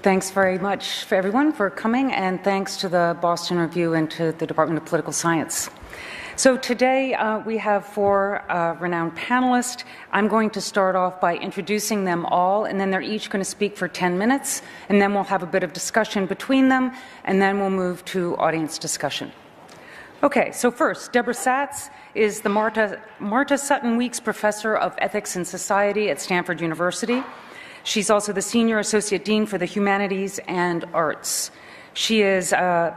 Thanks very much for everyone for coming, and thanks to the Boston Review and to the Department of Political Science. So today we have four renowned panelists. I'm going to start off by introducing them all, and then they're each going to speak for 10 minutes, and then we'll have a bit of discussion between them, and then we'll move to audience discussion. Okay, so first, Deborah Satz is the Marta Sutton Weeks Professor of Ethics and Society at Stanford University. She's also the Senior Associate Dean for the Humanities and Arts. She is a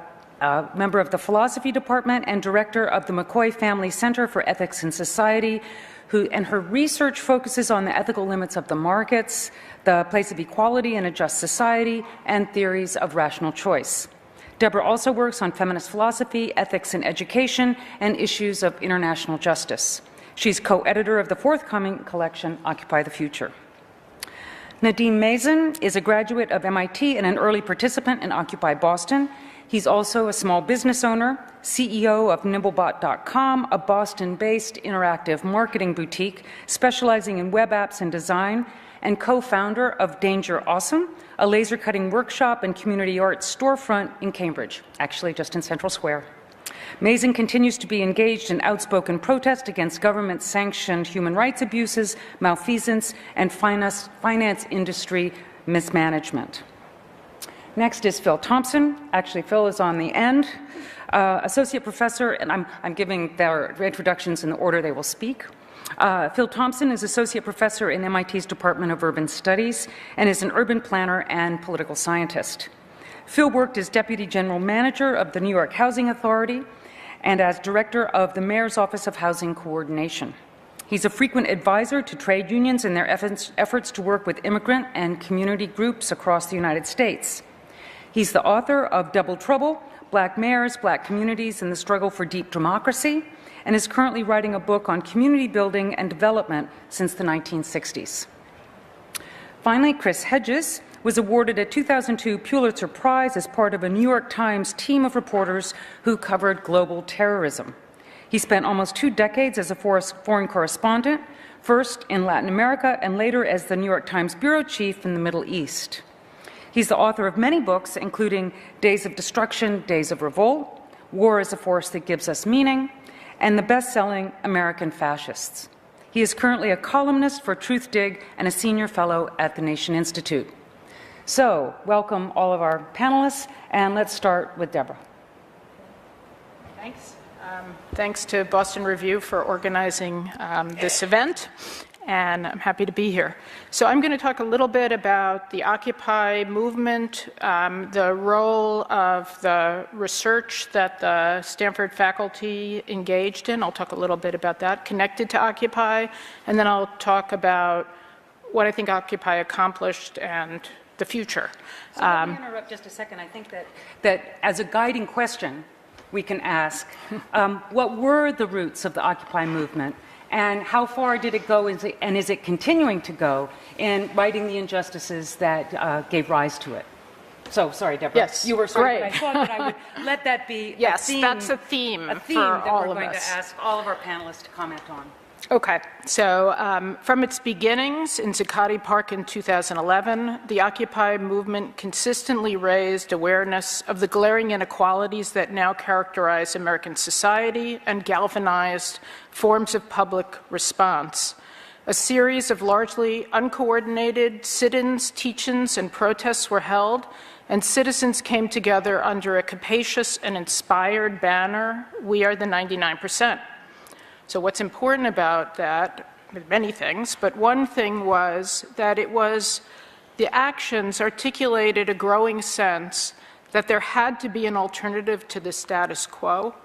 member of the Philosophy Department and Director of the McCoy Family Center for Ethics and Society, and her research focuses on the ethical limits of the markets, the place of equality in a just society, and theories of rational choice. Deborah also works on feminist philosophy, ethics in education, and issues of international justice. She's co-editor of the forthcoming collection, Occupy the Future. Nadim Mazen is a graduate of MIT and an early participant in Occupy Boston. He's also a small business owner, CEO of Nimblebot.com, a Boston-based interactive marketing boutique specializing in web apps and design, and co-founder of Danger Awesome, a laser cutting workshop and community arts storefront in Cambridge, actually just in Central Square. Mazen continues to be engaged in outspoken protest against government-sanctioned human rights abuses, malfeasance, and finance industry mismanagement. Next is Phil Thompson. Actually, Phil is on the end. Associate Professor, and I'm giving their introductions in the order they will speak. Phil Thompson is Associate Professor in MIT's Department of Urban Studies and is an urban planner and political scientist. Phil worked as Deputy General Manager of the New York Housing Authority and as Director of the Mayor's Office of Housing Coordination. He's a frequent advisor to trade unions in their efforts to work with immigrant and community groups across the United States. He's the author of Double Trouble, Black Mayors, Black Communities, and the Struggle for Deep Democracy, and is currently writing a book on community building and development since the 1960s. Finally, Chris Hedges was awarded a 2002 Pulitzer Prize as part of a New York Times team of reporters who covered global terrorism. He spent almost 2 decades as a foreign correspondent, first in Latin America and later as the New York Times bureau chief in the Middle East. He's the author of many books, including Days of Destruction, Days of Revolt, War is a Force That Gives Us Meaning, and the best-selling American Fascists. He is currently a columnist for Truthdig and a senior fellow at the Nation Institute. So, welcome all of our panelists, and let's start with Deborah. Thanks. Thanks to Boston Review for organizing this event, and I'm happy to be here. So I'm going to talk a little bit about the Occupy movement, the role of the research that the Stanford faculty engaged in. I'll talk a little bit about that, connected to Occupy, and then I'll talk about what I think Occupy accomplished and the future. So let me interrupt just a second. I think that as a guiding question, we can ask, what were the roots of the Occupy movement, and how far did it go, and is it continuing to go in righting the injustices that gave rise to it? So, sorry, Deborah. Yes, you were sorry, great. but I thought that I would let that be yes, a theme. That's a theme that for we're all of going us. to ask all of our panelists to comment on. Okay, so from its beginnings in Zuccotti Park in 2011, the Occupy movement consistently raised awareness of the glaring inequalities that now characterize American society and galvanized forms of public response. A series of largely uncoordinated sit-ins, teach-ins, and protests were held, and citizens came together under a capacious and inspired banner, "We are the 99%. So what's important about that, many things, but one thing was that it was the actions articulated a growing sense that there had to be an alternative to the status quo,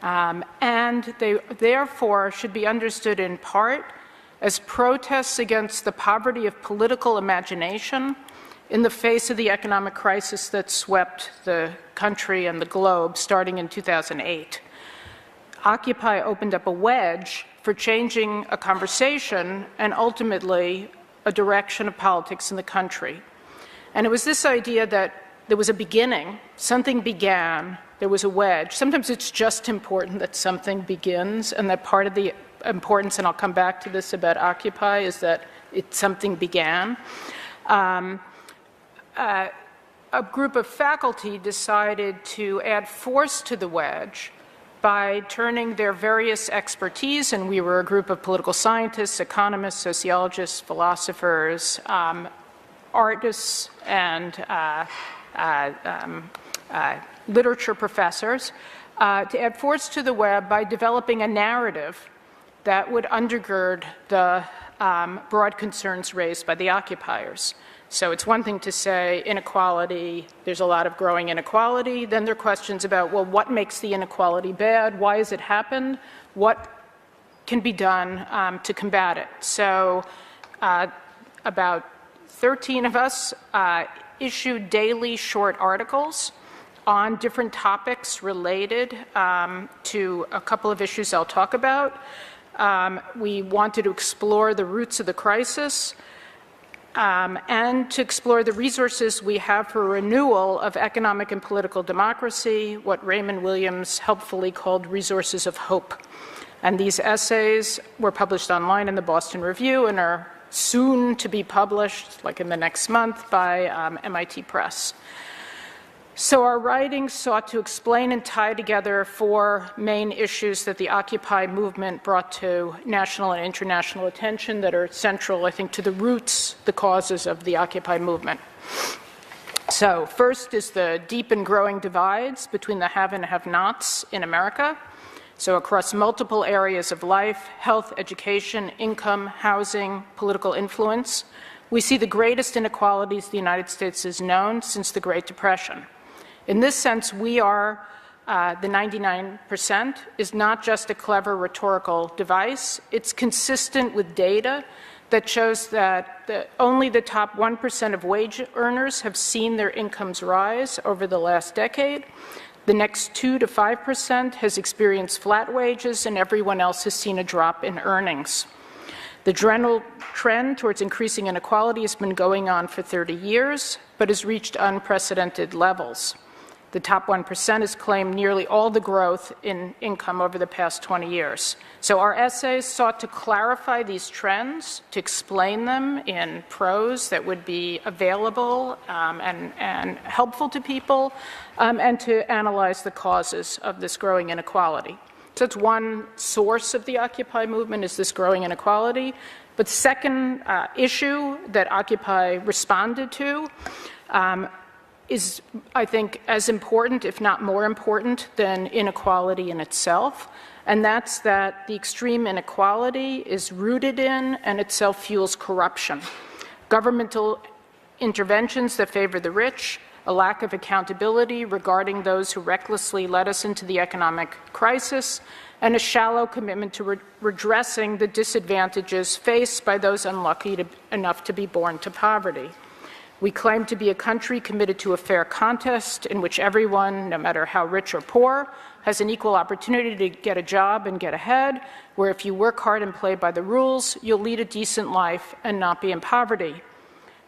and they therefore should be understood in part as protests against the poverty of political imagination in the face of the economic crisis that swept the country and the globe starting in 2008. Occupy opened up a wedge for changing a conversation and ultimately a direction of politics in the country. And it was this idea that there was a beginning, something began, there was a wedge. Sometimes it's just important that something begins, and that part of the importance, and I'll come back to this about Occupy, is that something began. a group of faculty decided to add force to the wedge by turning their various expertise, and we were a group of political scientists, economists, sociologists, philosophers, artists, and literature professors, to add force to the web by developing a narrative that would undergird the broad concerns raised by the occupiers. So it's one thing to say inequality, there's a lot of growing inequality. Then there are questions about, well, what makes the inequality bad? Why has it happened? What can be done to combat it? So about 13 of us issued daily short articles on different topics related to a couple of issues I'll talk about. We wanted to explore the roots of the crisis, and to explore the resources we have for renewal of economic and political democracy, what Raymond Williams helpfully called resources of hope. And these essays were published online in the Boston Review and are soon to be published, like in the next month, by MIT Press. So our writings sought to explain and tie together four main issues that the Occupy movement brought to national and international attention that are central, I think, to the roots, the causes of the Occupy movement. So first is the deep and growing divides between the have and have-nots in America. So across multiple areas of life, health, education, income, housing, political influence, we see the greatest inequalities the United States has known since the Great Depression. In this sense, we are, the 99% is not just a clever rhetorical device. It's consistent with data that shows that only the top 1% of wage earners have seen their incomes rise over the last decade. The next 2 to 5% has experienced flat wages, and everyone else has seen a drop in earnings. The general trend towards increasing inequality has been going on for 30 years, but has reached unprecedented levels. The top 1% has claimed nearly all the growth in income over the past 20 years. So our essays sought to clarify these trends, to explain them in prose that would be available and helpful to people, and to analyze the causes of this growing inequality. So it's one source of the Occupy movement, is this growing inequality. But the second issue that Occupy responded to is, I think, as important, if not more important, than inequality in itself. And that's that the extreme inequality is rooted in and itself fuels corruption. Governmental interventions that favor the rich, a lack of accountability regarding those who recklessly led us into the economic crisis, and a shallow commitment to redressing the disadvantages faced by those unlucky enough to be born to poverty. We claim to be a country committed to a fair contest in which everyone, no matter how rich or poor, has an equal opportunity to get a job and get ahead, where if you work hard and play by the rules, you'll lead a decent life and not be in poverty.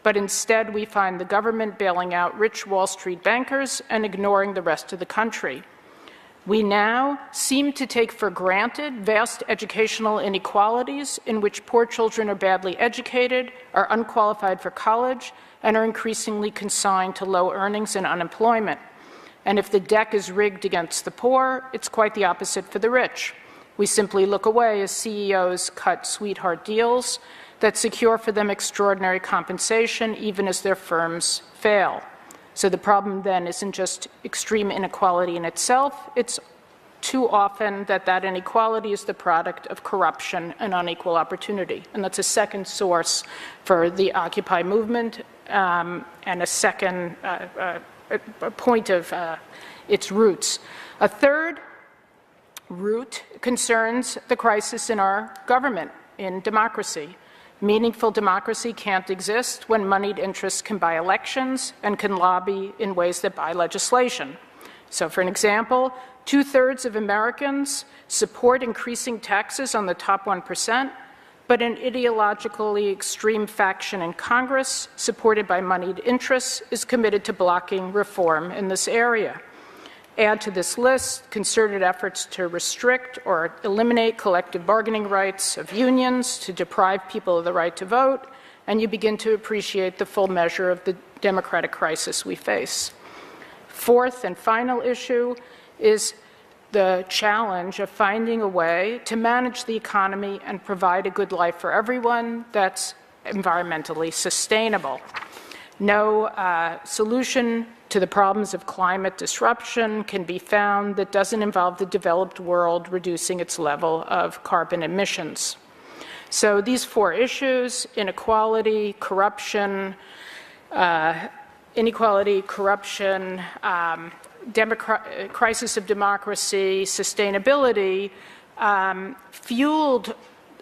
But instead, we find the government bailing out rich Wall Street bankers and ignoring the rest of the country. We now seem to take for granted vast educational inequalities in which poor children are badly educated, are unqualified for college, and are increasingly consigned to low earnings and unemployment. And if the deck is rigged against the poor, it's quite the opposite for the rich. We simply look away as CEOs cut sweetheart deals that secure for them extraordinary compensation even as their firms fail. So the problem then isn't just extreme inequality in itself, it's too often that inequality is the product of corruption and unequal opportunity. And that's a second source for the Occupy movement, and a second point of its roots. A third root concerns the crisis in our government, in democracy. Meaningful democracy can't exist when moneyed interests can buy elections and can lobby in ways that buy legislation. So for an example, 2/3 of Americans support increasing taxes on the top 1%, but an ideologically extreme faction in Congress, supported by moneyed interests, is committed to blocking reform in this area. Add to this list concerted efforts to restrict or eliminate collective bargaining rights of unions, to deprive people of the right to vote, and you begin to appreciate the full measure of the democratic crisis we face. Fourth and final issue is the challenge of finding a way to manage the economy and provide a good life for everyone that's environmentally sustainable. No solution to the problems of climate disruption can be found that doesn't involve the developed world reducing its level of carbon emissions. So these four issues, inequality, corruption, crisis of democracy, sustainability, fueled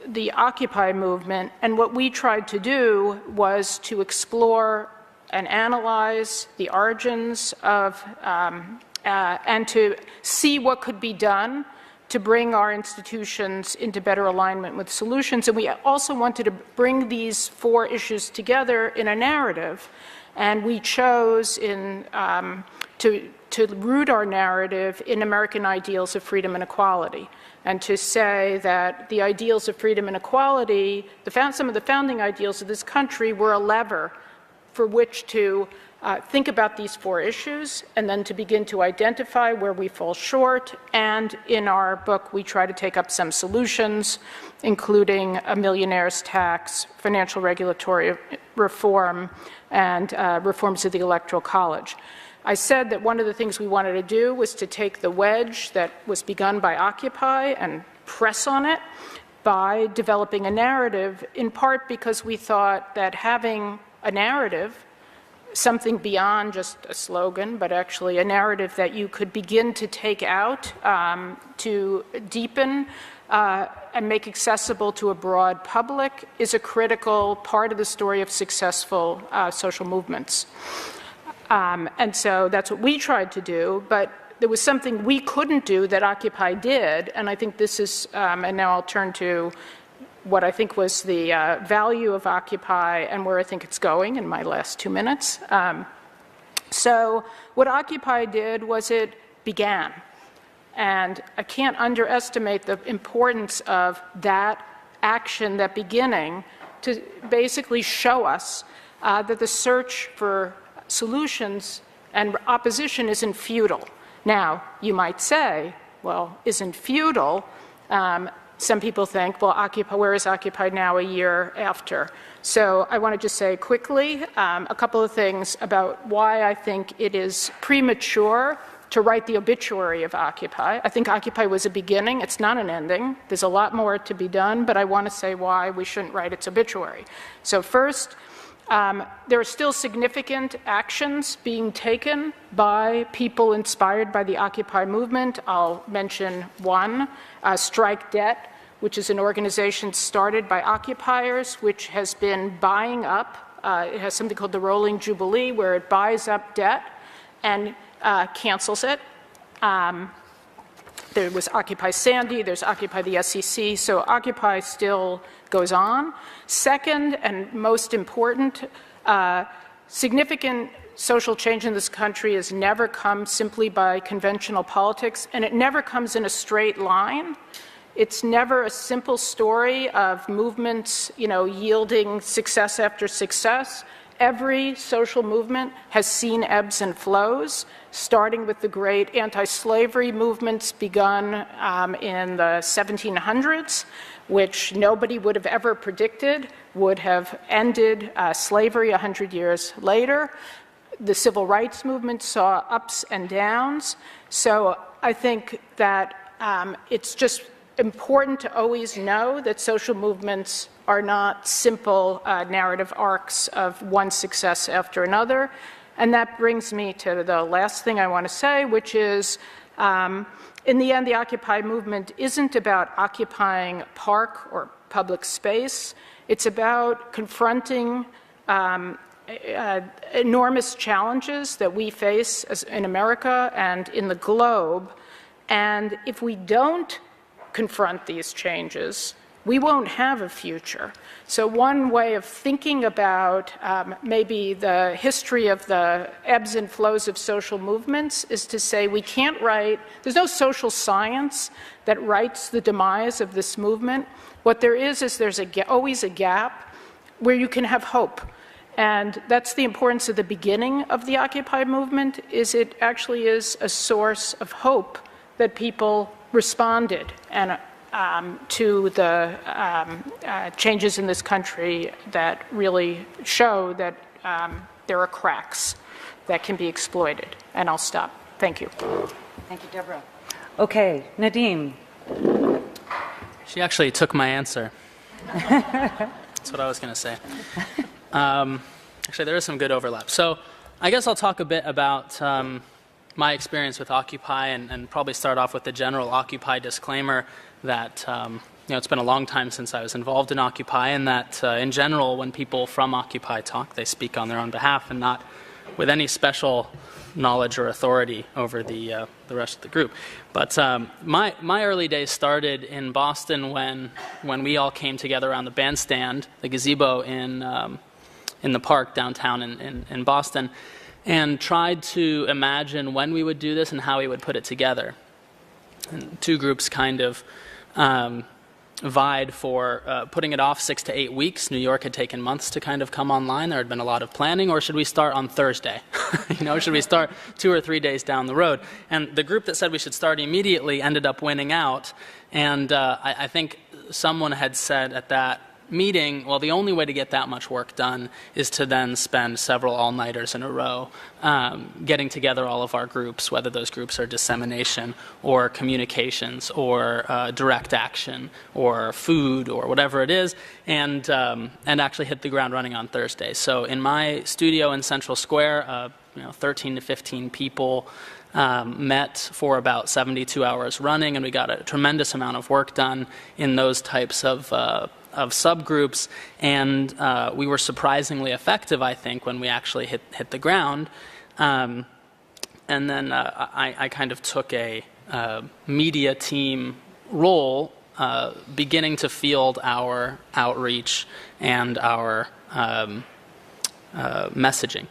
the Occupy movement, and what we tried to do was to explore and analyze the origins of, and to see what could be done to bring our institutions into better alignment with solutions. And we also wanted to bring these four issues together in a narrative, and we chose to root our narrative in American ideals of freedom and equality, and to say that the ideals of freedom and equality, some of the founding ideals of this country, were a lever for which to think about these four issues and then to begin to identify where we fall short. And in our book, we try to take up some solutions, including a millionaire's tax, financial regulatory reform, and reforms of the Electoral College. I said that one of the things we wanted to do was to take the wedge that was begun by Occupy and press on it by developing a narrative, in part because we thought that having a narrative, something beyond just a slogan, but actually a narrative that you could begin to take out, to deepen and make accessible to a broad public, is a critical part of the story of successful social movements. And so that's what we tried to do, but there was something we couldn't do that Occupy did, and I think this is, and now I'll turn to what I think was the value of Occupy and where I think it's going in my last 2 minutes. So what Occupy did was it began, and I can't underestimate the importance of that action, that beginning, to basically show us that the search for solutions and opposition isn't futile. Now, you might say, well, isn't futile? Some people think, well, where is Occupy now a year after? So I want to just say quickly a couple of things about why I think it is premature to write the obituary of Occupy. I think Occupy was a beginning. It's not an ending. There's a lot more to be done, but I want to say why we shouldn't write its obituary. So first, there are still significant actions being taken by people inspired by the Occupy movement. I'll mention one, Strike Debt, which is an organization started by occupiers, which has been buying up. It has something called the Rolling Jubilee, where it buys up debt and cancels it. There was Occupy Sandy, there's Occupy the SEC, so Occupy still goes on. Second, and most important, significant social change in this country has never come simply by conventional politics, and it never comes in a straight line. It's never a simple story of movements, yielding success after success. Every social movement has seen ebbs and flows, starting with the great anti-slavery movements begun in the 1700s, which nobody would have ever predicted would have ended slavery 100 years later. The civil rights movement saw ups and downs. So I think that it's just important to always know that social movements are not simple narrative arcs of one success after another. And that brings me to the last thing I want to say, which is, in the end, the Occupy movement isn't about occupying a park or public space. It's about confronting enormous challenges that we face in America and in the globe. And if we don't confront these changes, we won't have a future. So one way of thinking about maybe the history of the ebbs and flows of social movements is to say we can't write, there's no social science that writes the demise of this movement. What there is there's always a gap where you can have hope. And that's the importance of the beginning of the Occupy movement, is it actually is a source of hope that people responded and to the changes in this country that really show that there are cracks that can be exploited. And I'll stop. Thank you. Thank you, Deborah. Okay, Nadim. She actually took my answer. That's what I was going to say. Actually, there is some good overlap. So I guess I'll talk a bit about my experience with Occupy and probably start off with the general Occupy disclaimer that it's been a long time since I was involved in Occupy, and that in general, when people from Occupy talk, they speak on their own behalf and not with any special knowledge or authority over the rest of the group. But my early days started in Boston when we all came together around the bandstand, the gazebo in the park downtown in Boston, and tried to imagine when we would do this and how we would put it together. And two groups kind of vied for putting it off 6 to 8 weeks. New York had taken months to kind of come online. There had been a lot of planning. Or should we start on Thursday? Should we start 2 or 3 days down the road? And the group that said we should start immediately ended up winning out. And I think someone had said at that meeting, well, the only way to get that much work done is to then spend several all-nighters in a row getting together all of our groups, whether those groups are dissemination or communications or direct action or food or whatever it is, and actually hit the ground running on Thursday. So in my studio in Central Square, 13 to 15 people met for about 72 hours running, and we got a tremendous amount of work done in those types of subgroups, and we were surprisingly effective, I think, when we actually hit the ground. And then I kind of took a media team role, beginning to field our outreach and our messaging,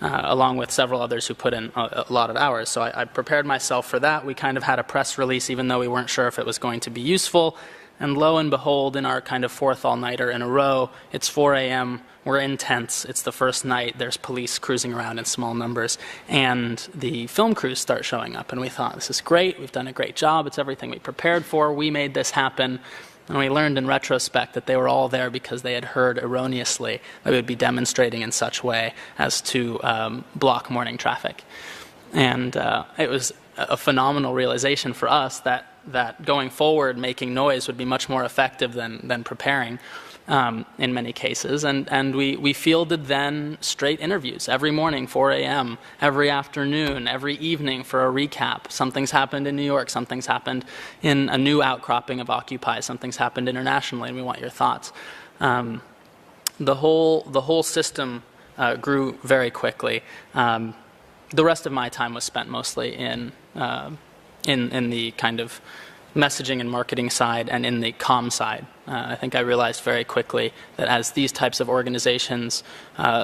along with several others who put in a lot of hours. So I prepared myself for that. We kind of had a press release, even though we weren't sure if it was going to be useful. And lo and behold, in our kind of fourth all-nighter in a row, it's 4 a.m., we're in tents, it's the first night, there's police cruising around in small numbers, and the film crews start showing up. And we thought, this is great, we've done a great job, it's everything we prepared for, we made this happen. And we learned in retrospect that they were all there because they had heard erroneously that we would be demonstrating in such way as to block morning traffic. And it was a phenomenal realization for us that going forward, making noise would be much more effective than preparing in many cases. And we fielded then straight interviews every morning, 4 a.m., every afternoon, every evening for a recap. Something's happened in New York, something's happened in a new outcropping of Occupy, something's happened internationally, and we want your thoughts. The whole system grew very quickly. The rest of my time was spent mostly in the kind of messaging and marketing side and in the comm side. I think I realized very quickly that as these types of organizations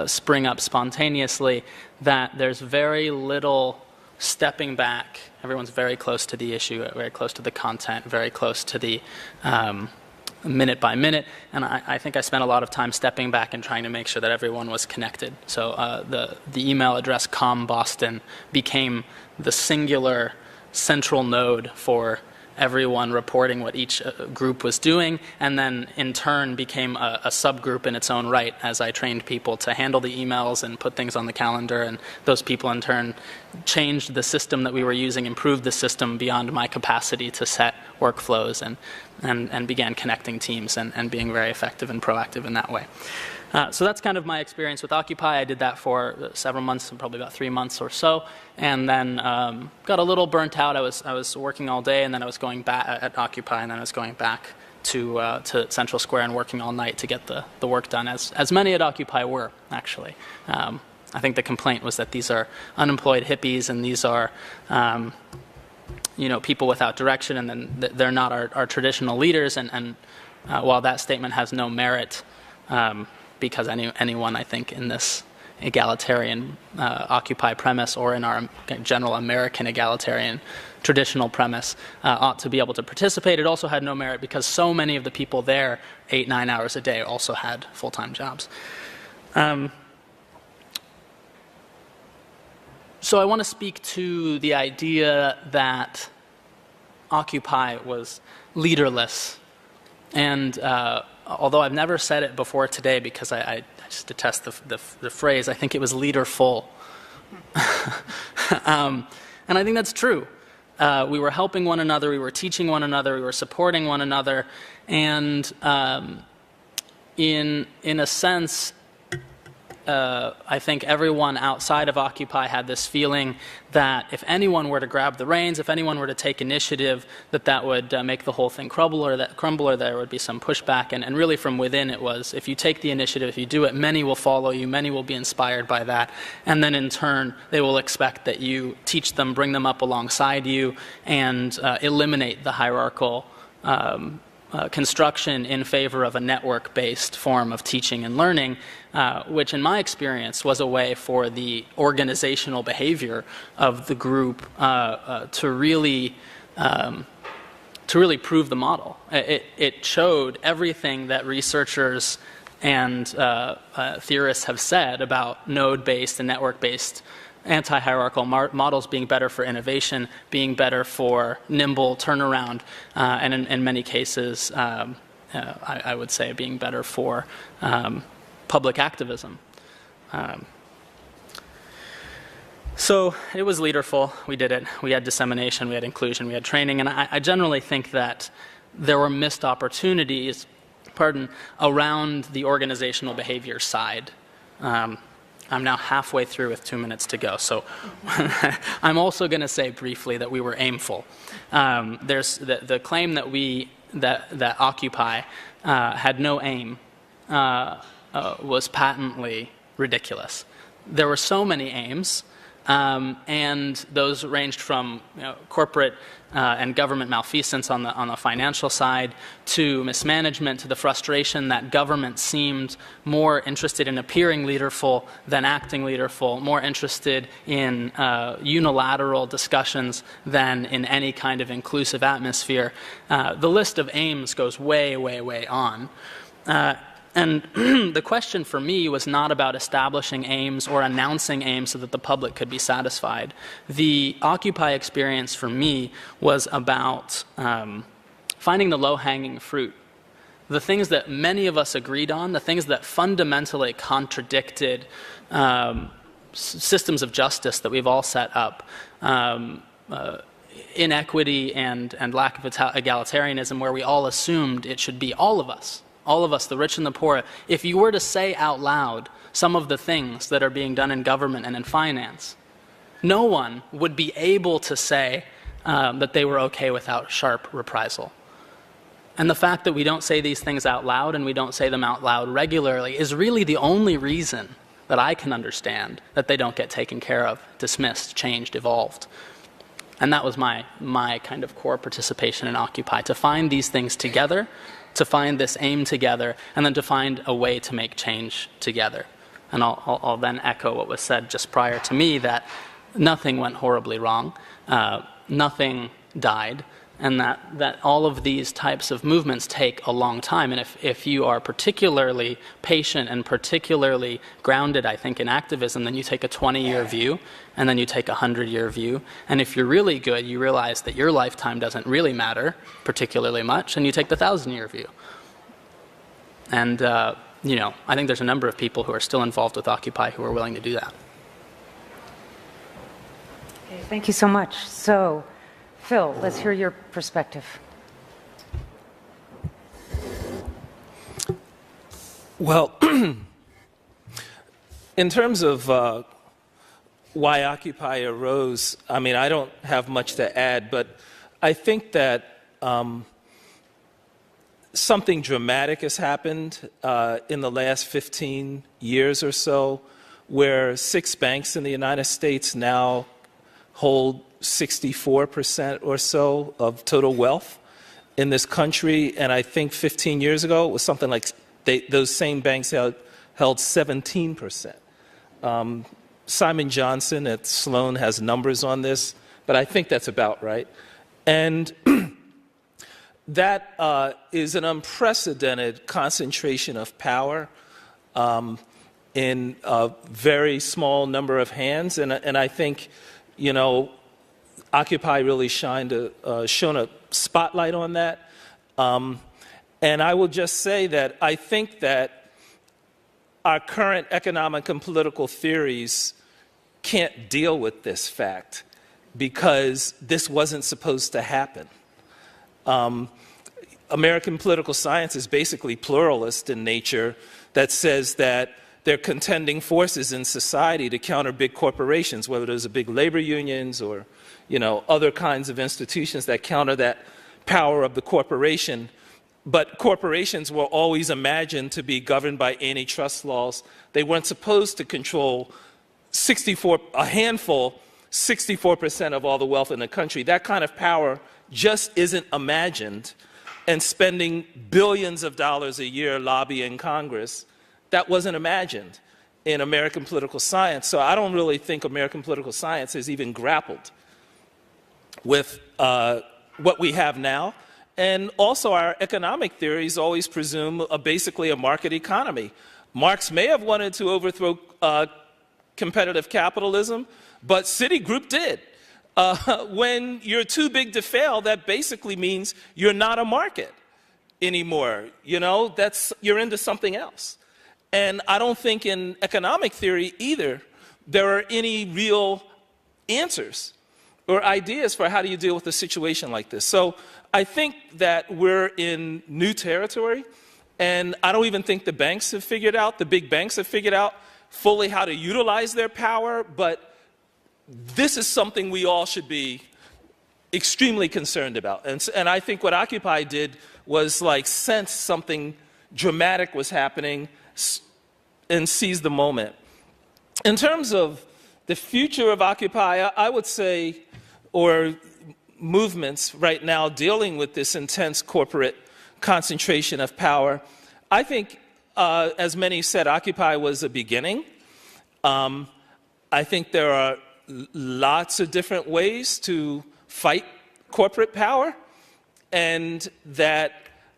spring up spontaneously, that there's very little stepping back. Everyone's very close to the issue, very close to the content, very close to the minute by minute, and I think I spent a lot of time stepping back and trying to make sure that everyone was connected. So the email address CommBoston became the singular central node for everyone reporting what each group was doing, and then in turn became a subgroup in its own right as I trained people to handle the emails and put things on the calendar, and those people in turn changed the system that we were using, improved the system beyond my capacity to set workflows, and began connecting teams and being very effective and proactive in that way. So that's kind of my experience with Occupy. I did that for several months, probably about 3 months or so, and then got a little burnt out. I was working all day, and then I was going back at Occupy, and then I was going back to Central Square and working all night to get the work done, as many at Occupy were, actually. I think the complaint was that these are unemployed hippies, and these are people without direction, and then they're not our traditional leaders. And while that statement has no merit, because anyone, I think, in this egalitarian Occupy premise or in our general American egalitarian traditional premise, ought to be able to participate. It also had no merit because so many of the people there, 8-9 hours a day, also had full-time jobs. So I want to speak to the idea that Occupy was leaderless. And although I've never said it before today because I just detest the phrase, I think it was leaderful. And I think that's true. We were helping one another, we were teaching one another, we were supporting one another, and in a sense, I think everyone outside of Occupy had this feeling that if anyone were to grab the reins, if anyone were to take initiative, that would make the whole thing crumble, or there would be some pushback. And really from within it was, if you take the initiative, if you do it, many will follow you, many will be inspired by that. And then in turn, they will expect that you teach them, bring them up alongside you, and eliminate the hierarchical construction in favor of a network-based form of teaching and learning, which in my experience was a way for the organizational behavior of the group to really prove the model. It showed everything that researchers and theorists have said about node-based and network-based anti-hierarchical models being better for innovation, being better for nimble turnaround, and in many cases, I would say being better for public activism. So it was leaderful. We did it. We had dissemination, we had inclusion, we had training, and I generally think that there were missed opportunities, around the organizational behavior side. I'm now halfway through with 2 minutes to go, so I'm also going to say briefly that we were aimful. There's the claim that Occupy had no aim was patently ridiculous. There were so many aims, and those ranged from corporate and government malfeasance on the financial side, to mismanagement, to the frustration that government seemed more interested in appearing leaderful than acting leaderful, more interested in unilateral discussions than in any kind of inclusive atmosphere. The list of aims goes way, way, way on. And the question for me was not about establishing aims or announcing aims so that the public could be satisfied. The Occupy experience for me was about finding the low-hanging fruit. The things that many of us agreed on, the things that fundamentally contradicted systems of justice that we've all set up, inequity and lack of egalitarianism, where we all assumed it should be all of us, the rich and the poor. If you were to say out loud some of the things that are being done in government and in finance, no one would be able to say that they were okay without sharp reprisal. And the fact that we don't say these things out loud, and we don't say them out loud regularly, is really the only reason that I can understand that they don't get taken care of, dismissed, changed, evolved. And that was my kind of core participation in Occupy, to find these things together, to find this aim together, and then to find a way to make change together. And I'll then echo what was said just prior to me, that nothing went horribly wrong, nothing died, and that all of these types of movements take a long time. And if you are particularly patient and particularly grounded, I think, in activism, then you take a 20-year view, and then you take a 100-year view. And if you're really good, you realize that your lifetime doesn't really matter particularly much, and you take the 1,000-year view. And, I think there's a number of people who are still involved with Occupy who are willing to do that. Okay, thank you so much. So, Phil, let's hear your perspective. Well, in terms of why Occupy arose, I mean, I don't have much to add, but I think that something dramatic has happened in the last 15 years or so, where 6 banks in the United States now hold 64% or so of total wealth in this country. And I think 15 years ago, it was something like those same banks held 17%. Simon Johnson at Sloan has numbers on this. but I think that's about right. And that is an unprecedented concentration of power in a very small number of hands. And I think, you know, Occupy really shone a spotlight on that. And I will just say that I think that our current economic and political theories can't deal with this fact because this wasn't supposed to happen. American political science is basically pluralist in nature, that says that there are contending forces in society to counter big corporations, whether those are big labor unions or, you know, other kinds of institutions that counter that power of the corporation. But corporations were always imagined to be governed by antitrust laws. They weren't supposed to control 64% of all the wealth in the country. That kind of power just isn't imagined. And spending billions of dollars a year lobbying Congress, that wasn't imagined in American political science. So I don't really think American political science has even grappled with what we have now. And also our economic theories always presume basically a market economy. Marx may have wanted to overthrow competitive capitalism, but Citigroup did. When you're too big to fail, that basically means you're not a market anymore. You know, you're into something else. And I don't think in economic theory either there are any real answers or ideas for how do you deal with a situation like this. So I think that we're in new territory, and I don't even think the banks have figured out, the big banks have figured out fully how to utilize their power, but this is something we all should be extremely concerned about. And I think what Occupy did was like sense something dramatic was happening and seize the moment. In terms of the future of Occupy, I would say, or movements right now dealing with this intense corporate concentration of power, I think, as many said, Occupy was a beginning. I think there are lots of different ways to fight corporate power, and that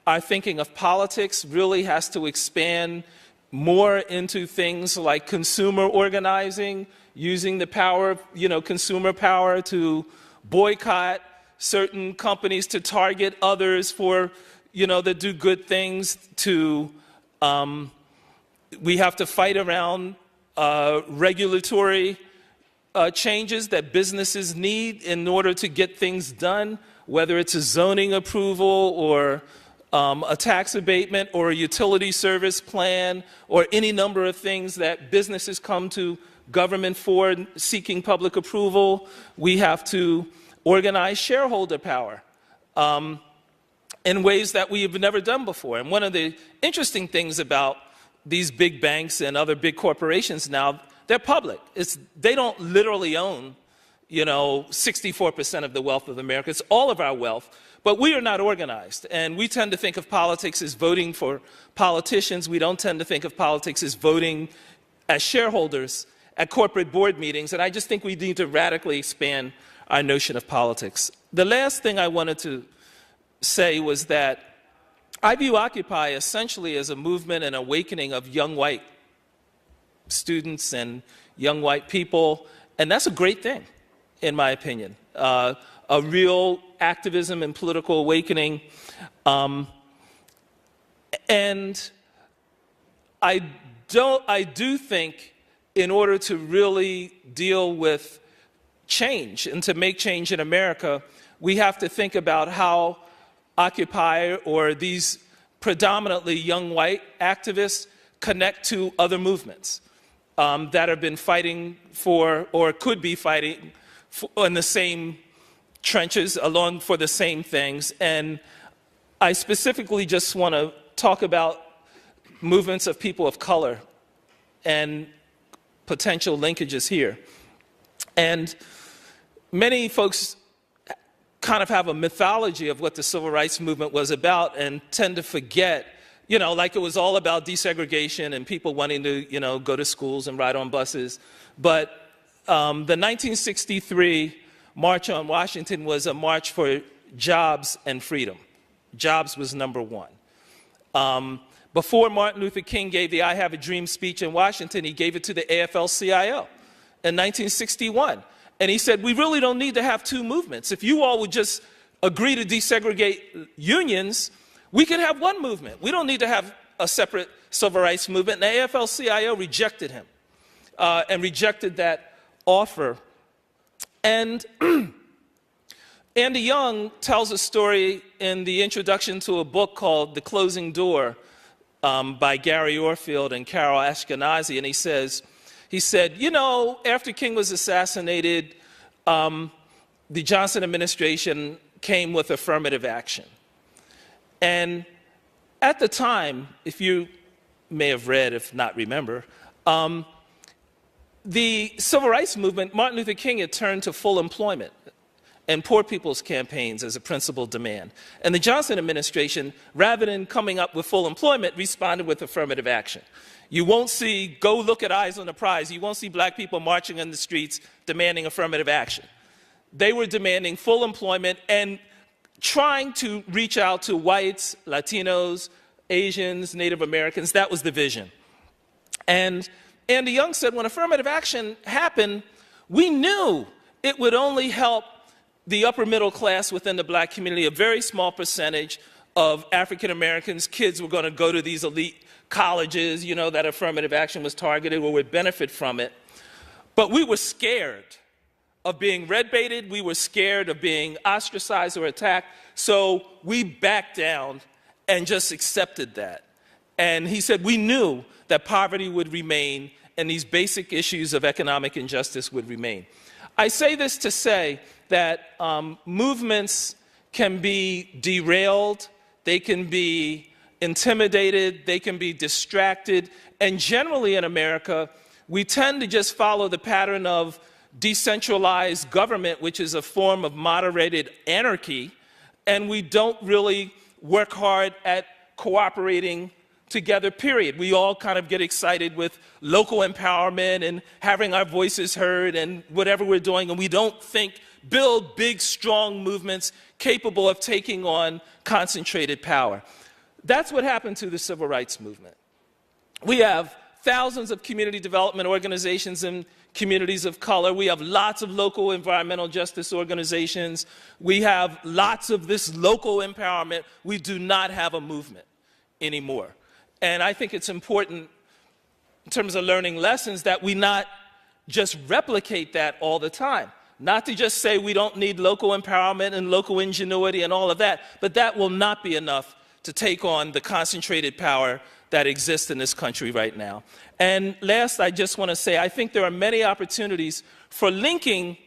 our thinking of politics really has to expand more into things like consumer organizing, using the power, you know, consumer power to boycott certain companies, to target others for, you know, that do good things, to, we have to fight around regulatory changes that businesses need in order to get things done, whether it's a zoning approval or a tax abatement or a utility service plan or any number of things that businesses come to government for seeking public approval. We have to organize shareholder power in ways that we have never done before. And one of the interesting things about these big banks and other big corporations now, they're public. They don't literally own, you know, 64% of the wealth of America. It's all of our wealth, but we are not organized. And we tend to think of politics as voting for politicians. We don't tend to think of politics as voting as shareholders at corporate board meetings. And I just think we need to radically expand our notion of politics. The last thing I wanted to say was that I view Occupy essentially as a movement and awakening of young white students and young white people, and that's a great thing, in my opinion. A real activism and political awakening. And I do think in order to really deal with change and to make change in America, we have to think about how Occupy or these predominantly young white activists connect to other movements that have been fighting for or could be fighting in the same trenches along for the same things. And I specifically just want to talk about movements of people of color and potential linkages here. And many folks kind of have a mythology of what the civil rights movement was about and tend to forget, you know, like it was all about desegregation and people wanting to, you know, go to schools and ride on buses. But the 1963 March on Washington was a march for jobs and freedom. Jobs was number one. Before Martin Luther King gave the I Have a Dream speech in Washington, he gave it to the AFL-CIO in 1961. And he said, we really don't need to have two movements. If you all would just agree to desegregate unions, we can have one movement. We don't need to have a separate civil rights movement. And the AFL-CIO rejected him and rejected that offer. And Andy Young tells a story in the introduction to a book called The Closing Door by Gary Orfield and Carol Ashkenazi, and he said, you know, after King was assassinated, the Johnson administration came with affirmative action. And at the time, if you may have read, if not remember, the civil rights movement, Martin Luther King had turned to full employment and poor people's campaigns as a principal demand. And the Johnson administration, rather than coming up with full employment, responded with affirmative action. You won't see, go look at Eyes on the Prize, you won't see black people marching in the streets demanding affirmative action. They were demanding full employment and trying to reach out to whites, Latinos, Asians, Native Americans. That was the vision. And Andy Young said when affirmative action happened, we knew it would only help the upper middle class within the black community. A very small percentage of African Americans, kids were going to go to these elite colleges, you know, that affirmative action was targeted or would benefit from it. But we were scared of being red-baited. We were scared of being ostracized or attacked. So we backed down and just accepted that. And he said we knew that poverty would remain and these basic issues of economic injustice would remain. I say this to say that movements can be derailed, they can be intimidated, they can be distracted, and generally in America, we tend to just follow the pattern of decentralized government, which is a form of moderated anarchy, and we don't really work hard at cooperating together, period. We all kind of get excited with local empowerment and having our voices heard and whatever we're doing, and we don't build big, strong movements capable of taking on concentrated power. That's what happened to the civil rights movement. We have thousands of community development organizations in communities of color. We have lots of local environmental justice organizations. We have lots of this local empowerment. We do not have a movement anymore. And I think it's important in terms of learning lessons that we not just replicate that all the time. Not to just say we don't need local empowerment and local ingenuity and all of that, but that will not be enough to take on the concentrated power that exists in this country right now. And last, I just want to say, I think there are many opportunities for linking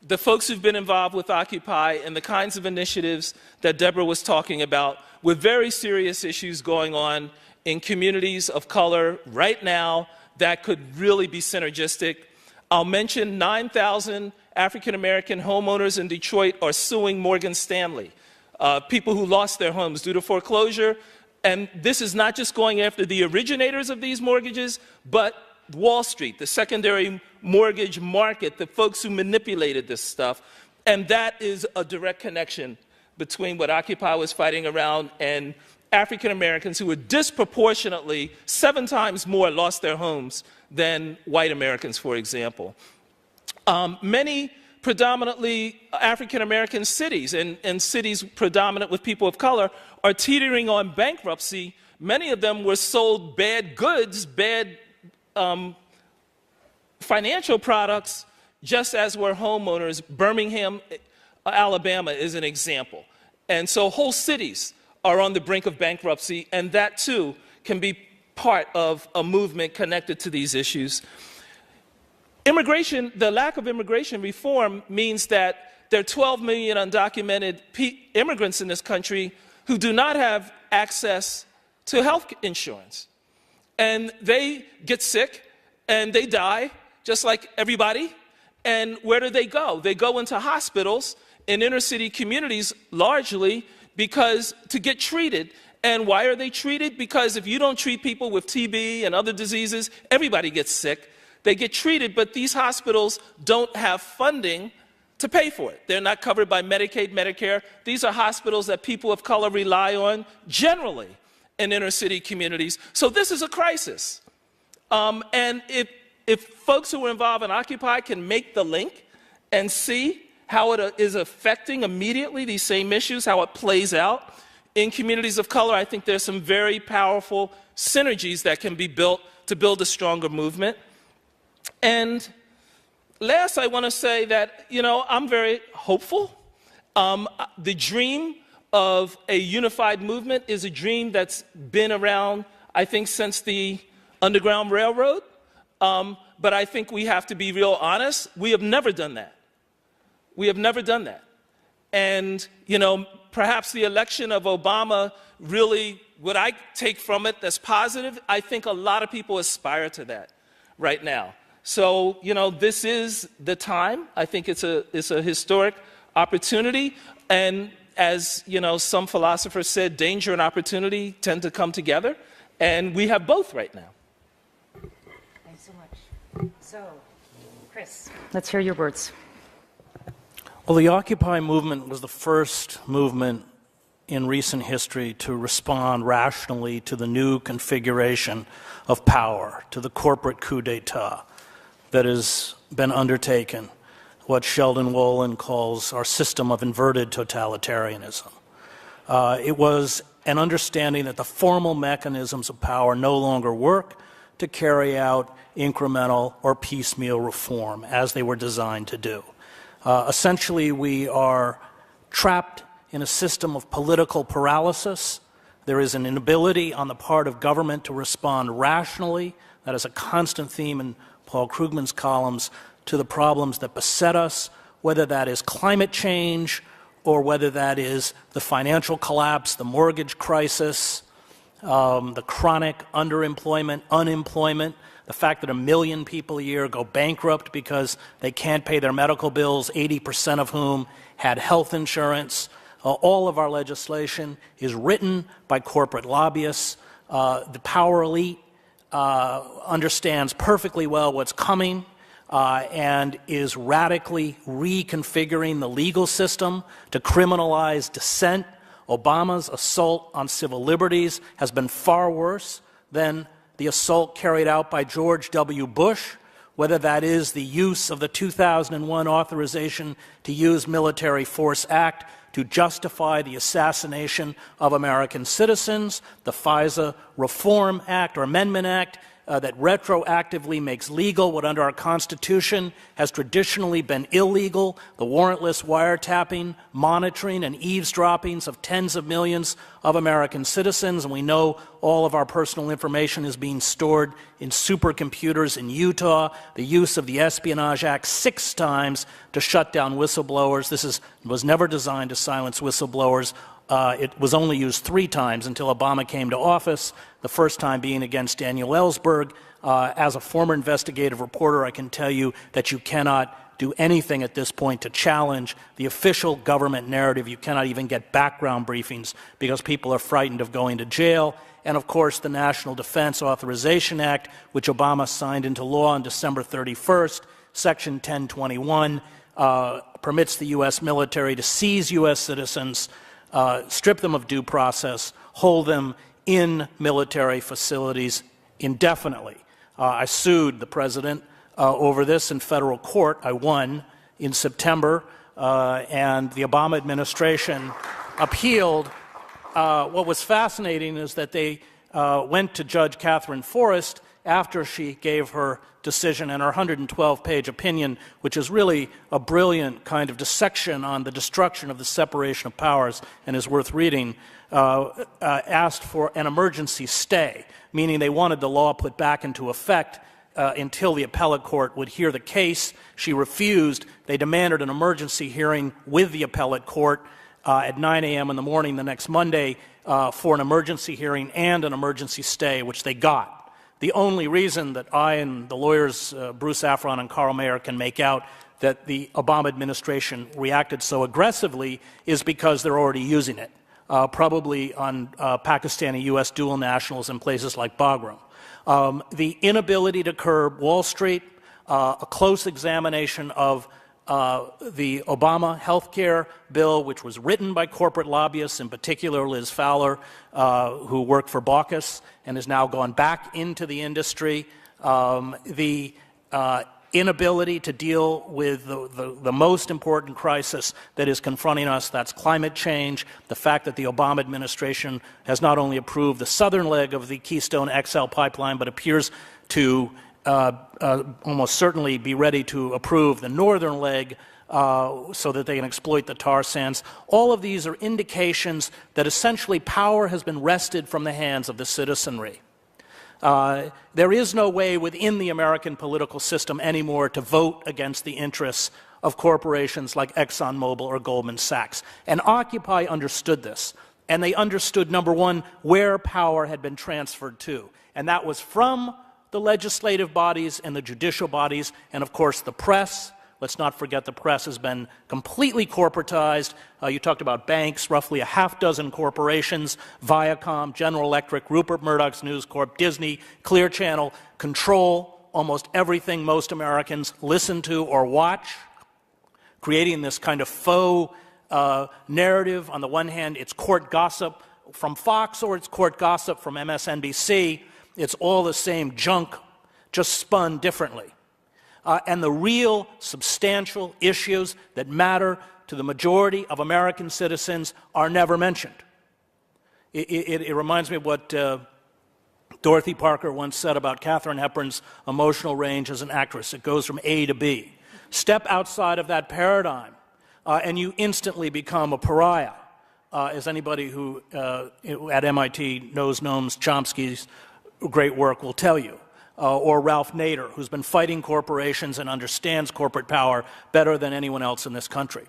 the folks who've been involved with Occupy and the kinds of initiatives that Deborah was talking about with very serious issues going on in communities of color right now that could really be synergistic. I'll mention 9,000 African-American homeowners in Detroit are suing Morgan Stanley, people who lost their homes due to foreclosure. And this is not just going after the originators of these mortgages, but Wall Street, the secondary mortgage market, the folks who manipulated this stuff. And that is a direct connection between what Occupy was fighting around and African Americans who were disproportionately 7 times more lost their homes than white Americans, for example. Many predominantly African American cities and cities predominant with people of color are teetering on bankruptcy. Many of them were sold bad goods, bad financial products, just as were homeowners. Birmingham, Alabama is an example. And so whole cities are on the brink of bankruptcy, and that too can be part of a movement connected to these issues. Immigration, the lack of immigration reform means that there are 12 million undocumented immigrants in this country who do not have access to health insurance. And they get sick and they die just like everybody. And where do they go? They go into hospitals in inner city communities largely because to get treated. And why are they treated? Because if you don't treat people with TB and other diseases, everybody gets sick. They get treated, but these hospitals don't have funding to pay for it. They're not covered by Medicaid, Medicare. These are hospitals that people of color rely on generally in inner city communities. So this is a crisis. And if folks who are involved in Occupy can make the link and see how it is affecting immediately these same issues, how it plays out in communities of color, I think there's some very powerful synergies that can be built to build a stronger movement. And last, I want to say that, I'm very hopeful. The dream of a unified movement is a dream that's been around, I think, since the Underground Railroad. But I think we have to be real honest. We have never done that. We have never done that. And, perhaps the election of Obama really, what I take from it that's positive, I think a lot of people aspire to that right now. So, this is the time. I think it's a historic opportunity. And as, some philosophers said, danger and opportunity tend to come together. And we have both right now. Thanks so much. So, Chris, let's hear your words. Well, the Occupy movement was the first movement in recent history to respond rationally to the new configuration of power, to the corporate coup d'etat that has been undertaken, what Sheldon Wolin calls our system of inverted totalitarianism. It was an understanding that the formal mechanisms of power no longer work to carry out incremental or piecemeal reform as they were designed to do. Essentially, we are trapped in a system of political paralysis. There is an inability on the part of government to respond rationally. That is a constant theme in Paul Krugman's columns to the problems that beset us, whether that is climate change or whether that is the financial collapse, the mortgage crisis, the chronic underemployment, unemployment, the fact that 1 million people a year go bankrupt because they can't pay their medical bills, 80% of whom had health insurance. All of our legislation is written by corporate lobbyists. The power elite understands perfectly well what's coming and is radically reconfiguring the legal system to criminalize dissent. Obama's assault on civil liberties has been far worse than the assault carried out by George W. Bush, whether that is the use of the 2001 authorization to use military force act to justify the assassination of American citizens, the FISA Reform Act or Amendment Act that retroactively makes legal what under our Constitution has traditionally been illegal, the warrantless wiretapping, monitoring, and eavesdroppings of tens of millions of American citizens. And we know all of our personal information is being stored in supercomputers in Utah, the use of the Espionage Act 6 times to shut down whistleblowers. This was never designed to silence whistleblowers. It was only used 3 times until Obama came to office, the first time being against Daniel Ellsberg. As a former investigative reporter, I can tell you that you cannot do anything at this point to challenge the official government narrative. You cannot even get background briefings because people are frightened of going to jail. And of course, the National Defense Authorization Act, which Obama signed into law on December 31st, Section 1021, permits the U.S. military to seize U.S. citizens, strip them of due process, hold them in military facilities indefinitely. I sued the president over this in federal court. I won in September, and the Obama administration appealed. What was fascinating is that they went to Judge Catherine Forrest after she gave her decision and her 112-page opinion, which is really a brilliant kind of dissection on the destruction of the separation of powers and is worth reading, asked for an emergency stay, meaning they wanted the law put back into effect until the appellate court would hear the case. She refused. They demanded an emergency hearing with the appellate court at 9 a.m. in the morning the next Monday for an emergency hearing and an emergency stay, which they got. The only reason that I and the lawyers, Bruce Afron and Carl Mayer, can make out that the Obama administration reacted so aggressively is because they're already using it, probably on Pakistani U.S. dual nationals in places like Bagram. The inability to curb Wall Street, a close examination of the Obama health care bill, which was written by corporate lobbyists, in particular Liz Fowler, who worked for Baucus and has now gone back into the industry, the inability to deal with the most important crisis that is confronting us, that's climate change, the fact that the Obama administration has not only approved the southern leg of the Keystone XL pipeline, but appears to almost certainly be ready to approve the northern leg so that they can exploit the tar sands. All of these are indications that essentially power has been wrested from the hands of the citizenry. There is no way within the American political system anymore to vote against the interests of corporations like ExxonMobil or Goldman Sachs. And Occupy understood this. And they understood, number one, where power had been transferred to. And that was from the legislative bodies and the judicial bodies, and of course the press. Let's not forget the press has been completely corporatized. You talked about banks, roughly a half dozen corporations, Viacom, General Electric, Rupert Murdoch's News Corp, Disney, Clear Channel, control almost everything most Americans listen to or watch, creating this kind of faux narrative. On the one hand, it's court gossip from Fox or it's court gossip from MSNBC. It's all the same junk, just spun differently. And the real substantial issues that matter to the majority of American citizens are never mentioned. It reminds me of what Dorothy Parker once said about Katharine Hepburn's emotional range as an actress. It goes from A to B. Step outside of that paradigm, and you instantly become a pariah, as anybody who at MIT knows Noam Chomsky's great work will tell you. Or Ralph Nader, who's been fighting corporations and understands corporate power better than anyone else in this country.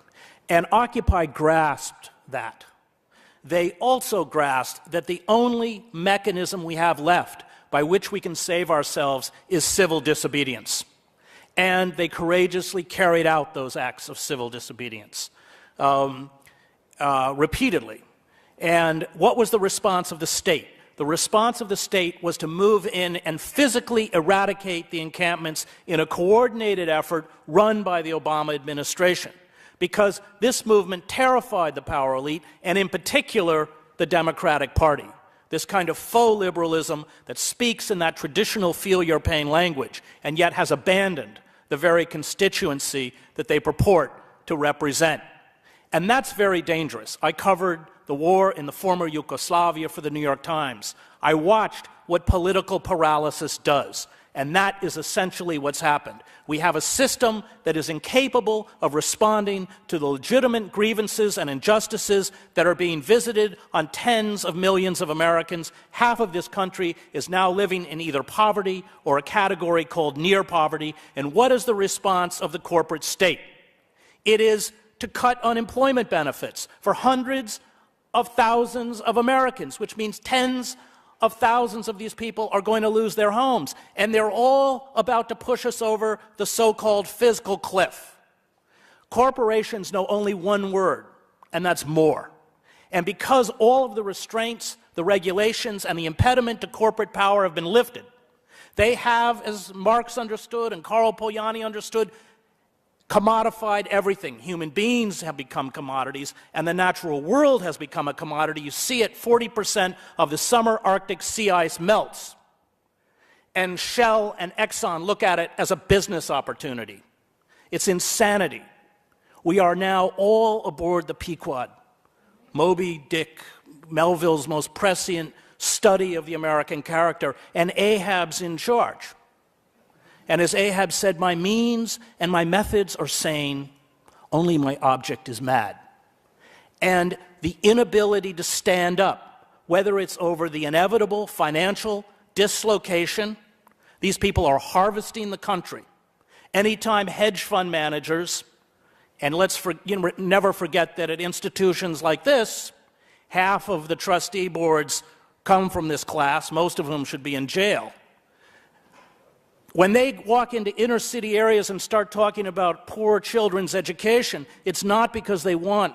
And Occupy grasped that. They also grasped that the only mechanism we have left by which we can save ourselves is civil disobedience. And they courageously carried out those acts of civil disobedience repeatedly. And what was the response of the state? The response of the state was to move in and physically eradicate the encampments in a coordinated effort run by the Obama administration, because this movement terrified the power elite, and in particular, the Democratic Party. This kind of faux liberalism that speaks in that traditional feel-your-pain language, and yet has abandoned the very constituency that they purport to represent. And that's very dangerous. I covered the war in the former Yugoslavia for the New York Times. I watched what political paralysis does, and that is essentially what's happened. We have a system that is incapable of responding to the legitimate grievances and injustices that are being visited on tens of millions of Americans. Half of this country is now living in either poverty or a category called near poverty. And what is the response of the corporate state? It is to cut unemployment benefits for hundreds of thousands of Americans, which means tens of thousands of these people are going to lose their homes. And they're all about to push us over the so-called fiscal cliff. Corporations know only one word, and that's more. And because all of the restraints, the regulations, and the impediment to corporate power have been lifted, they have, as Marx understood and Karl Polanyi understood, commodified everything. Human beings have become commodities, and the natural world has become a commodity. You see it, 40% of the summer Arctic sea ice melts. And Shell and Exxon look at it as a business opportunity. It's insanity. We are now all aboard the Pequod. Moby Dick, Melville's most prescient study of the American character, and Ahab's in charge. And as Ahab said, my means and my methods are sane, only my object is mad. And the inability to stand up, whether it's over the inevitable financial dislocation, these people are harvesting the country. Anytime hedge fund managers, and let's never forget that at institutions like this, half of the trustee boards come from this class, most of whom should be in jail. When they walk into inner city areas and start talking about poor children's education, it's not because they want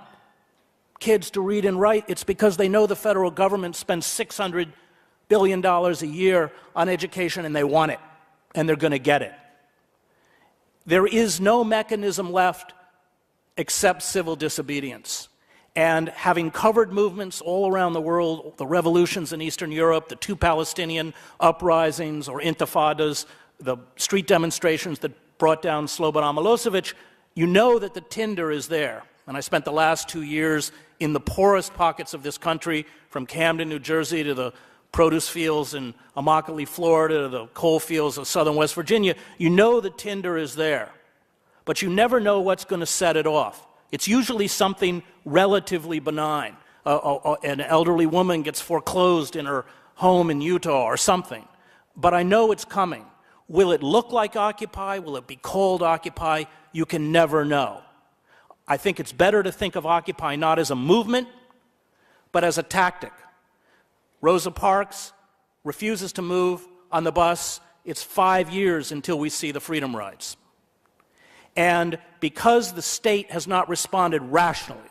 kids to read and write, it's because they know the federal government spends $600 billion a year on education and they want it, and they're going to get it. there is no mechanism left except civil disobedience. And having covered movements all around the world, the revolutions in Eastern Europe, the two Palestinian uprisings or intifadas, the street demonstrations that brought down Slobodan Milosevic, you know that the tinder is there. And I spent the last 2 years in the poorest pockets of this country, from Camden, New Jersey, to the produce fields in Immokalee, Florida, to the coal fields of southern West Virginia. You know the tinder is there, but you never know what's going to set it off. It's usually something relatively benign. An elderly woman gets foreclosed in her home in Utah or something. But I know it's coming. Will it look like Occupy? Will it be called Occupy? You can never know. I think it's better to think of Occupy not as a movement, but as a tactic. Rosa Parks refuses to move on the bus. It's 5 years until we see the freedom rides. And because the state has not responded rationally,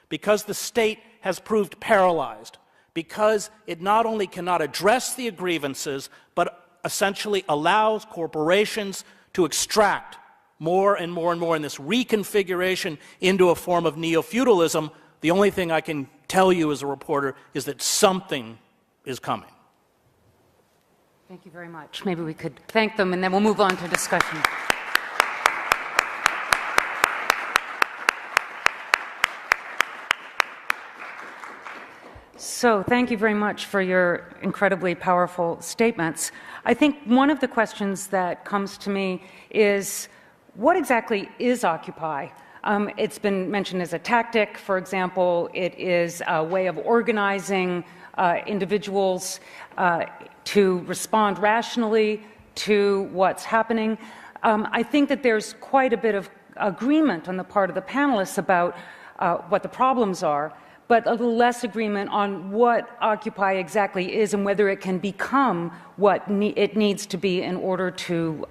because the state has proved paralyzed, because it not only cannot address the grievances, but essentially allows corporations to extract more and more and more in this reconfiguration into a form of neo-feudalism, the only thing I can tell you as a reporter is that something is coming. Thank you very much. Maybe we could thank them, and then we'll move on to discussion. So thank you very much for your incredibly powerful statements. I think one of the questions that comes to me is, what exactly is Occupy? It's been mentioned as a tactic. For example, it is a way of organizing individuals to respond rationally to what's happening. I think that there's quite a bit of agreement on the part of the panelists about what the problems are, but a little less agreement on what Occupy exactly is and whether it can become what it needs to be in order to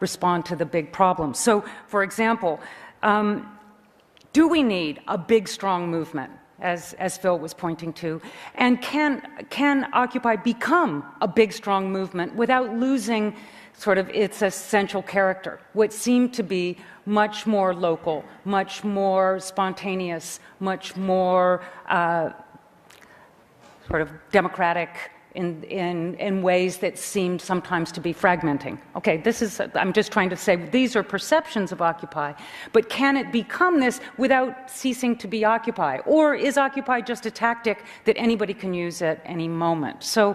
respond to the big problems. So, for example, do we need a big, strong movement, as Phil was pointing to? And can Occupy become a big, strong movement without losing sort of its essential character, what seemed to be much more local, much more spontaneous, much more sort of democratic in ways that seemed sometimes to be fragmenting? Okay, I'm just trying to say these are perceptions of Occupy, but can it become this without ceasing to be Occupy? Or is Occupy just a tactic that anybody can use at any moment? So,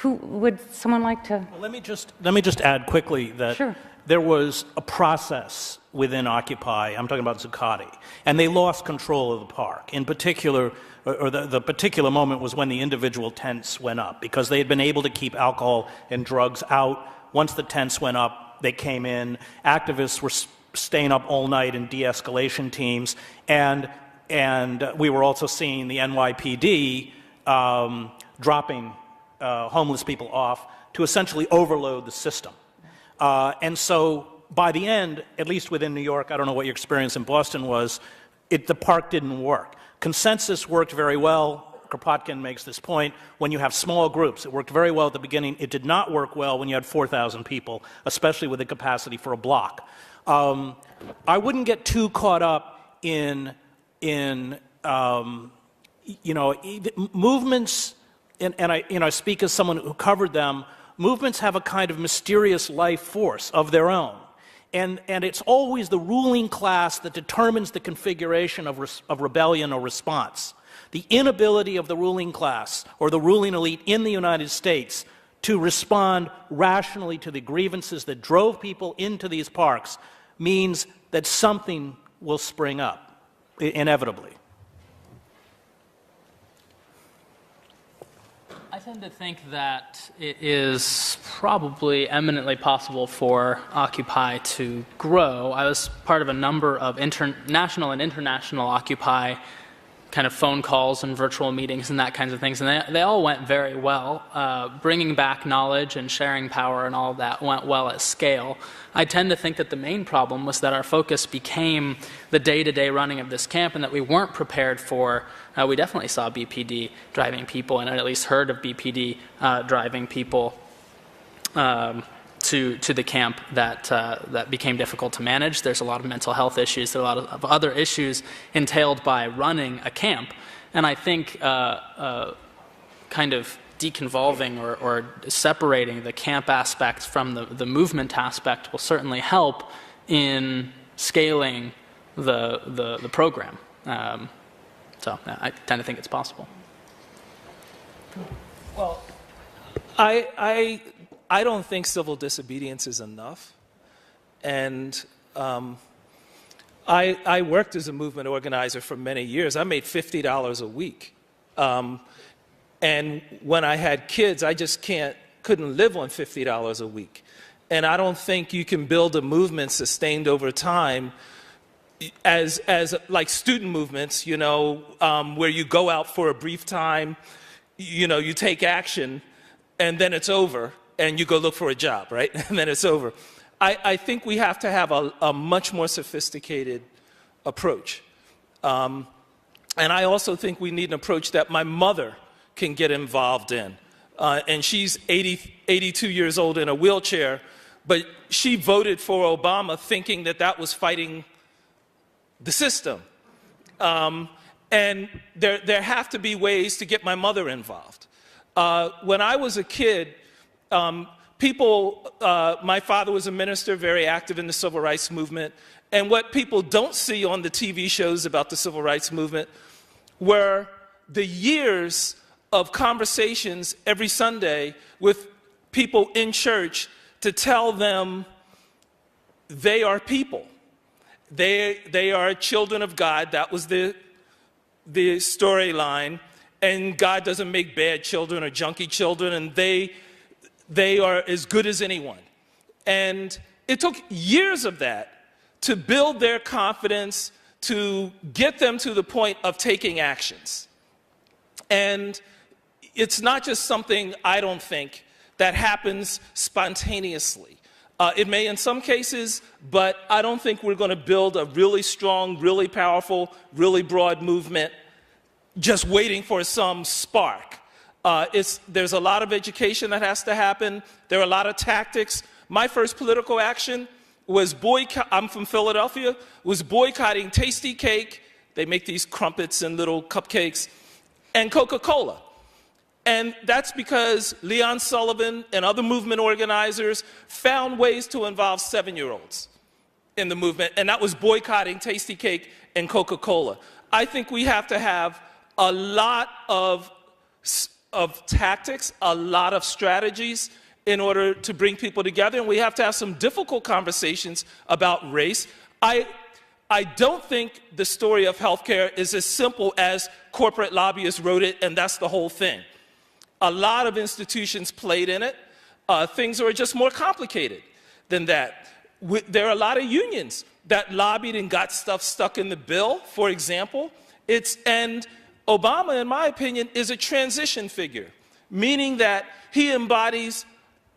would someone like to? Well, let me just add quickly that Sure. There was a process within Occupy. I'm talking about Zuccotti, and they lost control of the park. In particular, or the particular moment was when the individual tents went up, because they had been able to keep alcohol and drugs out. Once the tents went up, they came in. Activists were staying up all night in de-escalation teams, and we were also seeing the NYPD dropping homeless people off to essentially overload the system. And so by the end, at least within New York, I don't know what your experience in Boston was, the park didn't work. Consensus worked very well. Kropotkin makes this point. When you have small groups, it worked very well at the beginning. It did not work well when you had 4,000 people, especially with the capacity for a block. I wouldn't get too caught up in movements. And I speak as someone who covered them. Movements have a kind of mysterious life force of their own. And it's always the ruling class that determines the configuration of rebellion or response. The inability of the ruling class or the ruling elite in the United States to respond rationally to the grievances that drove people into these parks means that something will spring up, inevitably. I tend to think that it is probably eminently possible for Occupy to grow. I was part of a number of national and international Occupy kind of phone calls and virtual meetings and that kinds of things, and they all went very well. Bringing back knowledge and sharing power and all of that went well at scale. I tend to think that the main problem was that our focus became the day-to-day running of this camp and that we weren't prepared for. We definitely saw BPD driving people, and I at least heard of BPD driving people to the camp that became difficult to manage. There's a lot of mental health issues, there are a lot of other issues entailed by running a camp. And I think kind of deconvolving or separating the camp aspect from the movement aspect will certainly help in scaling the program. So I tend to think it's possible. Well, I don't think civil disobedience is enough. And I worked as a movement organizer for many years. I made $50 a week. And when I had kids, I just couldn't live on $50 a week. And I don't think you can build a movement sustained over time as like student movements, you know, where you go out for a brief time, you know, you take action, and then it's over, and you go look for a job, right? And then it's over. I think we have to have a much more sophisticated approach. And I also think we need an approach that my mother can get involved in. And she's 82 years old in a wheelchair, but she voted for Obama thinking that that was fighting the system. And there have to be ways to get my mother involved. When I was a kid, my father was a minister, very active in the civil rights movement. And what people don't see on the TV shows about the civil rights movement were the years of conversations every Sunday with people in church to tell them they are people. They are children of God. That was the storyline. And God doesn't make bad children or junky children, and they are as good as anyone. And it took years of that to build their confidence, to get them to the point of taking actions. And it's not just something, I don't think, that happens spontaneously. It may in some cases, but I don't think we're going to build a really strong, really powerful, really broad movement just waiting for some spark. There's a lot of education that has to happen. There are a lot of tactics. My first political action was I'm from Philadelphia, was boycotting Tasty Cake. They make these crumpets and little cupcakes, and Coca-Cola. And that's because Leon Sullivan and other movement organizers found ways to involve 7-year-olds in the movement, and that was boycotting Tasty Cake and Coca-Cola. I think we have to have a lot of tactics, a lot of strategies in order to bring people together, and we have to have some difficult conversations about race. I don't think the story of healthcare is as simple as corporate lobbyists wrote it and that's the whole thing. A lot of institutions played in it. Things are just more complicated than that. There are a lot of unions that lobbied and got stuff stuck in the bill, for example. And Obama, in my opinion, is a transition figure, meaning that he embodies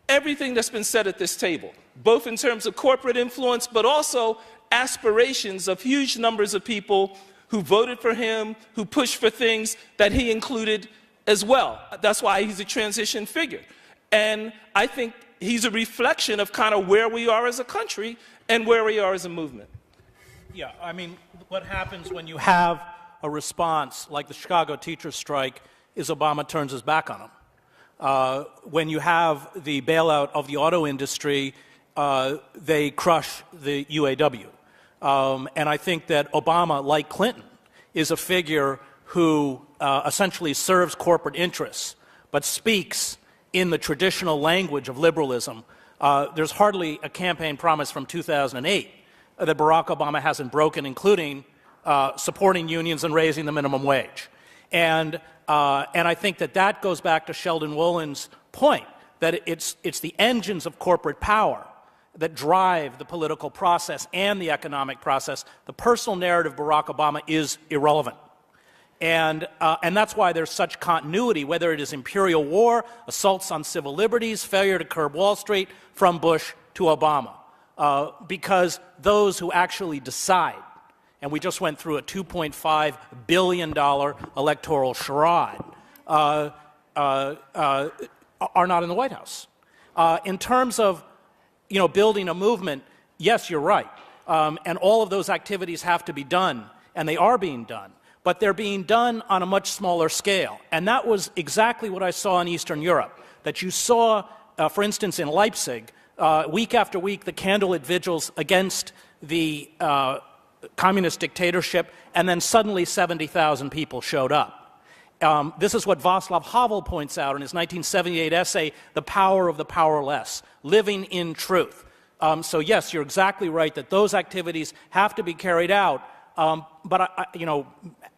everything that's been said at this table, both in terms of corporate influence, but also aspirations of huge numbers of people who voted for him, who pushed for things that he included as well. That's why he's a transition figure. And I think he's a reflection of kind of where we are as a country and where we are as a movement. Yeah, I mean, what happens when you have a response like the Chicago teachers' strike is Obama turns his back on them. When you have the bailout of the auto industry, they crush the UAW. And I think that Obama, like Clinton, is a figure who essentially serves corporate interests, but speaks in the traditional language of liberalism. There's hardly a campaign promise from 2008 that Barack Obama hasn't broken, including supporting unions and raising the minimum wage. And I think that goes back to Sheldon Wolin's point, that it's the engines of corporate power that drive the political process and the economic process. The personal narrative of Barack Obama is irrelevant. And that's why there's such continuity, whether it is imperial war, assaults on civil liberties, failure to curb Wall Street, from Bush to Obama. Because those who actually decide, and we just went through a $2.5 billion electoral charade, are not in the White House. In terms of building a movement, yes, you're right. And all of those activities have to be done, and they are being done. But they're being done on a much smaller scale. And that was exactly what I saw in Eastern Europe, that you saw, for instance, in Leipzig, week after week, the candlelit vigils against the communist dictatorship, and then suddenly 70,000 people showed up. This is what Václav Havel points out in his 1978 essay, The Power of the Powerless, Living in Truth. So yes, you're exactly right that those activities have to be carried out. But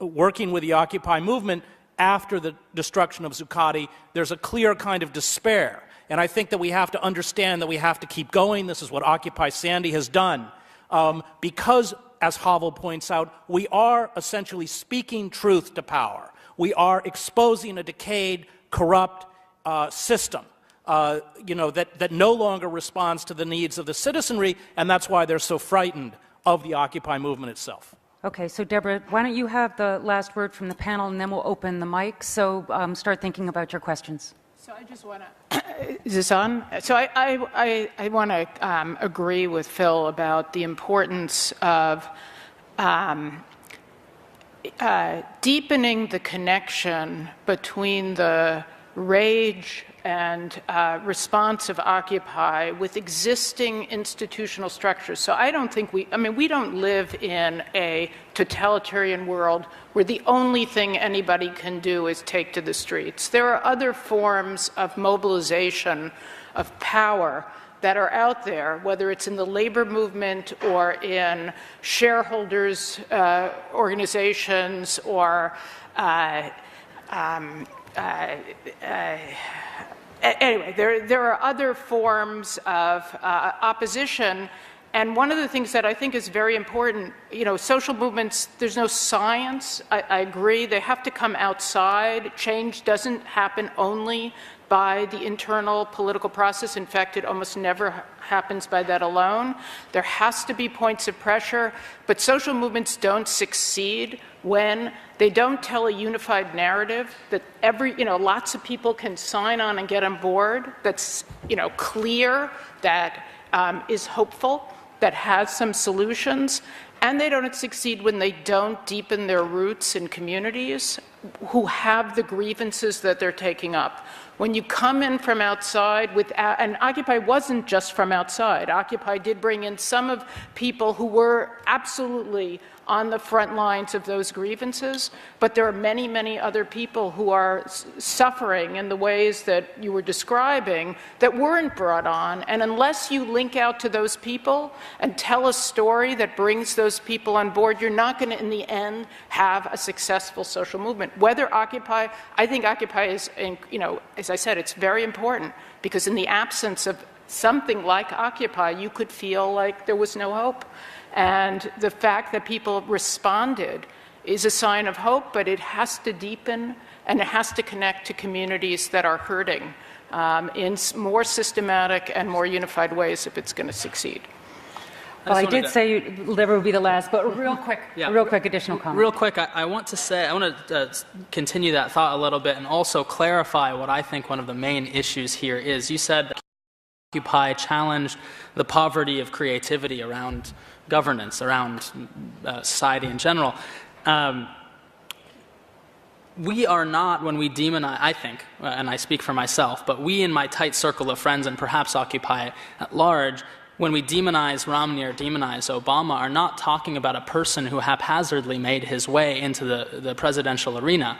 working with the Occupy movement after the destruction of Zuccotti, there's a clear kind of despair. And I think that we have to understand that we have to keep going. This is what Occupy Sandy has done. Because, as Havel points out, we are essentially speaking truth to power. We are exposing a decayed, corrupt system. That no longer responds to the needs of the citizenry, and that's why they're so frightened of the Occupy movement itself. Okay, so Deborah, why don't you have the last word from the panel, and then we'll open the mic. So start thinking about your questions. So I just want to, is this on? So I want to agree with Phil about the importance of deepening the connection between the rage and response of Occupy with existing institutional structures. So I don't think we don't live in a totalitarian world where the only thing anybody can do is take to the streets. There are other forms of mobilization of power that are out there, whether it's in the labor movement or in shareholders organizations or anyway, there are other forms of opposition, and one of the things that I think is very important, social movements, there's no science. I agree, they have to come outside. Change doesn't happen only by the internal political process. In fact, it almost never happens by that alone. There has to be points of pressure, but social movements don't succeed when they don't tell a unified narrative that lots of people can sign on and get on board, that's, clear, that is hopeful, that has some solutions. And they don't succeed when they don't deepen their roots in communities who have the grievances that they're taking up. When you come in from outside, and Occupy wasn't just from outside. Occupy did bring in some of people who were absolutely on the front lines of those grievances, but there are many, many other people who are suffering in the ways that you were describing that weren't brought on. And unless you link out to those people and tell a story that brings those people on board, you're not going to, in the end, have a successful social movement. Whether Occupy, I think Occupy is, as I said, it's very important, because in the absence of something like Occupy, you could feel like there was no hope. And the fact that people responded is a sign of hope, but it has to deepen and it has to connect to communities that are hurting in more systematic and more unified ways if it's going to succeed. Well, I did say Deborah would be the last, but real quick additional comment. Real quick, I want to continue that thought a little bit and also clarify what I think one of the main issues here is. You said Occupy challenged the poverty of creativity around governance, around society in general. We are not, when we demonize, I think, and I speak for myself, but we in my tight circle of friends and perhaps Occupy at large, when we demonize Romney or demonize Obama, are not talking about a person who haphazardly made his way into the presidential arena.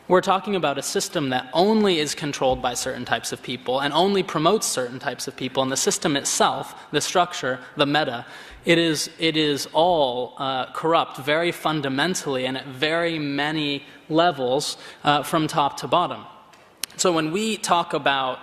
We're talking about a system that only is controlled by certain types of people and only promotes certain types of people. And the system itself, the structure, the meta, it is all corrupt very fundamentally and at very many levels from top to bottom. So when we talk about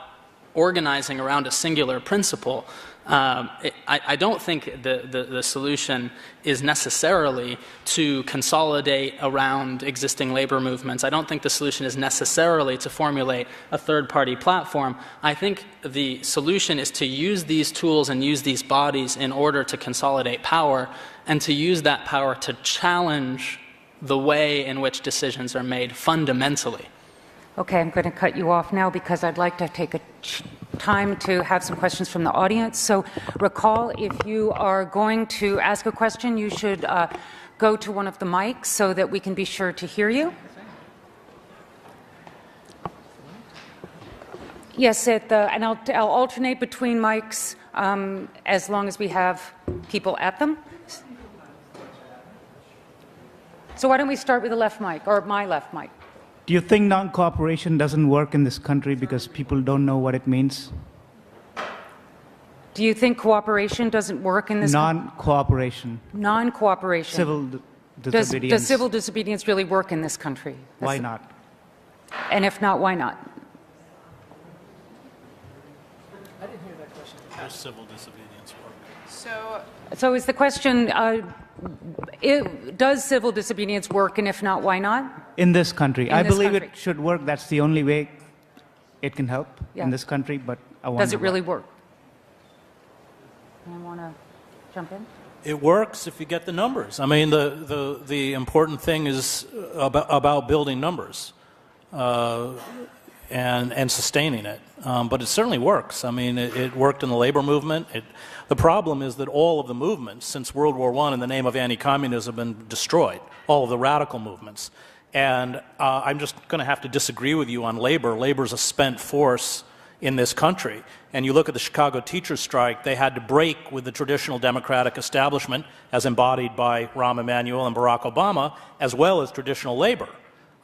organizing around a singular principle, I don't think the solution is necessarily to consolidate around existing labor movements. I don't think the solution is necessarily to formulate a third-party platform. I think the solution is to use these tools and use these bodies in order to consolidate power and to use that power to challenge the way in which decisions are made fundamentally. Okay, I'm going to cut you off now because I'd like to take a time to have some questions from the audience. So recall, if you are going to ask a question, you should go to one of the mics so that we can be sure to hear you. Yes, and I'll alternate between mics as long as we have people at them. So why don't we start with the left mic, or my left mic? Do you think non-cooperation doesn't work in this country because people don't know what it means? Do you think cooperation doesn't work in this country? Non-cooperation. Non-cooperation. Civil disobedience. Does civil disobedience really work in this country? Why not? And if not, why not? I didn't hear that question. Does civil disobedience work? So is the question, does civil disobedience work, and if not, why not? In this country. I this believe country. it should work. That's the only way it can help in this country, but I wonder Does it really why. work? Anyone want to jump in? It works if you get the numbers. I mean, the important thing is about building numbers and sustaining it. But it certainly works. I mean, it worked in the labor movement. The problem is that all of the movements since World War I in the name of anti-communism have been destroyed, all of the radical movements. And I'm just going to have to disagree with you on labor. Labor is a spent force in this country. And you look at the Chicago teachers' strike, they had to break with the traditional democratic establishment as embodied by Rahm Emanuel and Barack Obama, as well as traditional labor,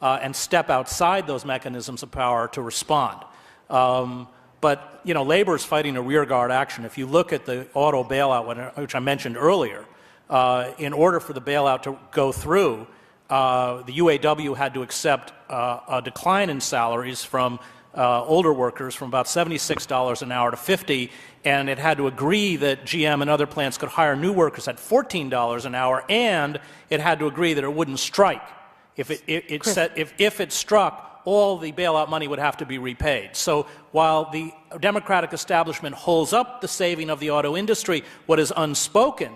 and step outside those mechanisms of power to respond. But, you know, labor is fighting a rearguard action. If you look at the auto bailout, which I mentioned earlier, in order for the bailout to go through, the UAW had to accept a decline in salaries from older workers from about $76 an hour to $50, and it had to agree that GM and other plants could hire new workers at $14 an hour, and it had to agree that it wouldn't strike. If it struck, all the bailout money would have to be repaid. So while the Democratic establishment holds up the saving of the auto industry, what is unspoken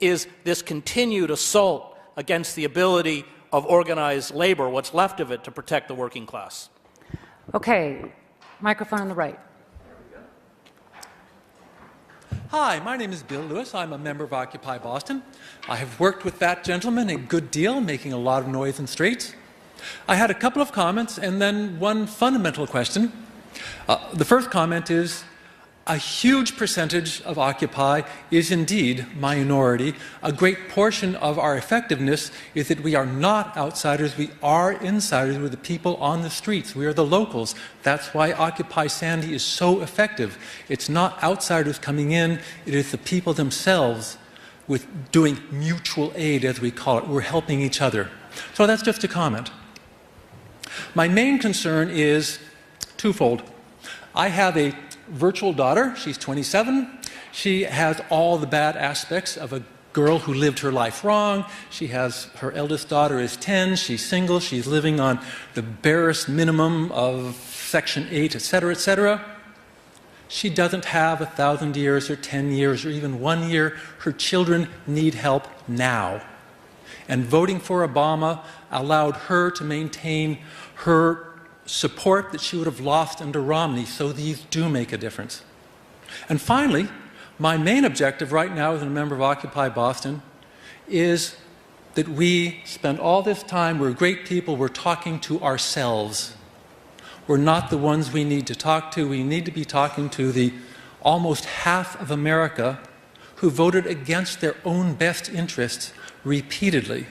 is this continued assault against the ability of organized labor, what's left of it, to protect the working class. Okay, microphone on the right. Hi, my name is Bill Lewis. I'm a member of Occupy Boston. I have worked with that gentleman a good deal, making a lot of noise in streets. I had a couple of comments and then one fundamental question. The first comment is, a huge percentage of Occupy is indeed minority. A great portion of our effectiveness is that we are not outsiders, we are insiders. We're the people on the streets, we are the locals. That's why Occupy Sandy is so effective. It's not outsiders coming in, it is the people themselves with doing mutual aid, as we call it. We're helping each other. So that's just a comment. My main concern is twofold. I have a virtual daughter. She's 27. She has all the bad aspects of a girl who lived her life wrong. She has, her eldest daughter is 10. She's single. She's living on the barest minimum of Section 8, etc., etc. She doesn't have 1,000 years or 10 years or even 1 year. Her children need help now. And voting for Obama allowed her to maintain her support that she would have lost under Romney, so these do make a difference. And finally, my main objective right now as a member of Occupy Boston is that we spend all this time, we're great people, we're talking to ourselves. We're not the ones we need to talk to. We need to be talking to the almost half of America who voted against their own best interests repeatedly.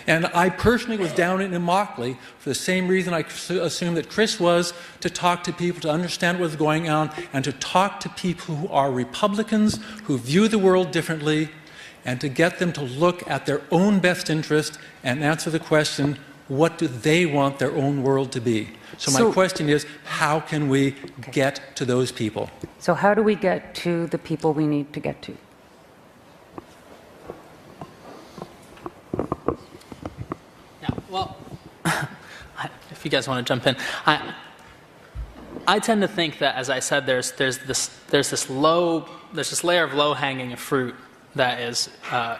And I personally was down in Immokalee for the same reason I assume that Chris was, to talk to people, to understand what was going on, and to talk to people who are Republicans, who view the world differently, and to get them to look at their own best interest and answer the question, what do they want their own world to be? So my question is, how can we get to those people? So how do we get to the people we need to get to? Well, if you guys want to jump in, I tend to think that, as I said, there's this layer of low-hanging fruit that is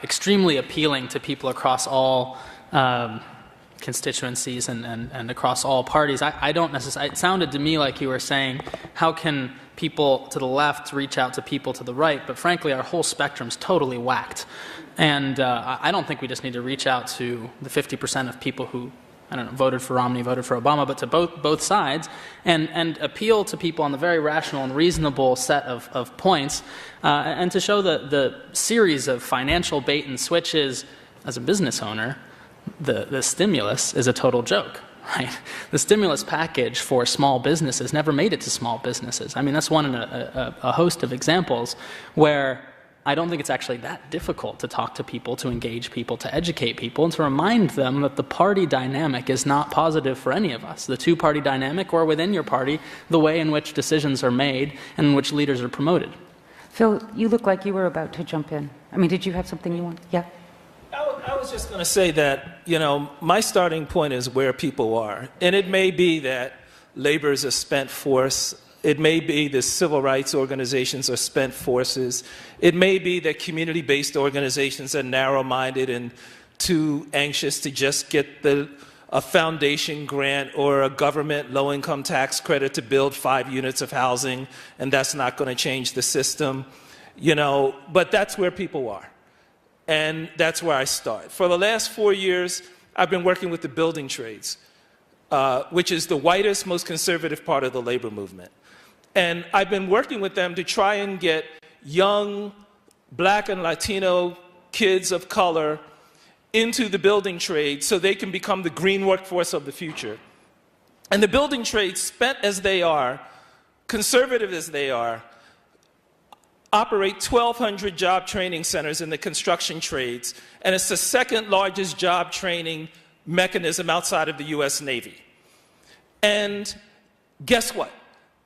extremely appealing to people across all constituencies and across all parties. I don't necessarily, it sounded to me like you were saying, how can people to the left reach out to people to the right? But frankly, our whole spectrum's totally whacked. And I don't think we just need to reach out to the 50% of people who, I don't know, voted for Romney, voted for Obama, but to both sides, and appeal to people on the very rational and reasonable set of points, and to show the series of financial bait and switches. As a business owner, the stimulus is a total joke, right? The stimulus package for small businesses never made it to small businesses. I mean, that's one in a host of examples where I don't think it's actually that difficult to talk to people, to engage people, to educate people, and to remind them that the party dynamic is not positive for any of us. The two-party dynamic, or within your party, the way in which decisions are made and in which leaders are promoted. Phil, you look like you were about to jump in. I mean, did you have something you want? Yeah. I was just going to say that, my starting point is where people are. And it may be that labor is a spent force. It may be that civil rights organizations are spent forces. It may be that community-based organizations are narrow-minded and too anxious to just get a foundation grant or a government low-income tax credit to build 5 units of housing, and that's not going to change the system. But that's where people are. And that's where I start. For the last 4 years, I've been working with the building trades, which is the whitest, most conservative part of the labor movement. And I've been working with them to try and get young Black and Latino kids of color into the building trade so they can become the green workforce of the future. And the building trades, spent as they are, conservative as they are, operate 1,200 job training centers in the construction trades, and it's the second largest job training mechanism outside of the U.S. Navy. And guess what?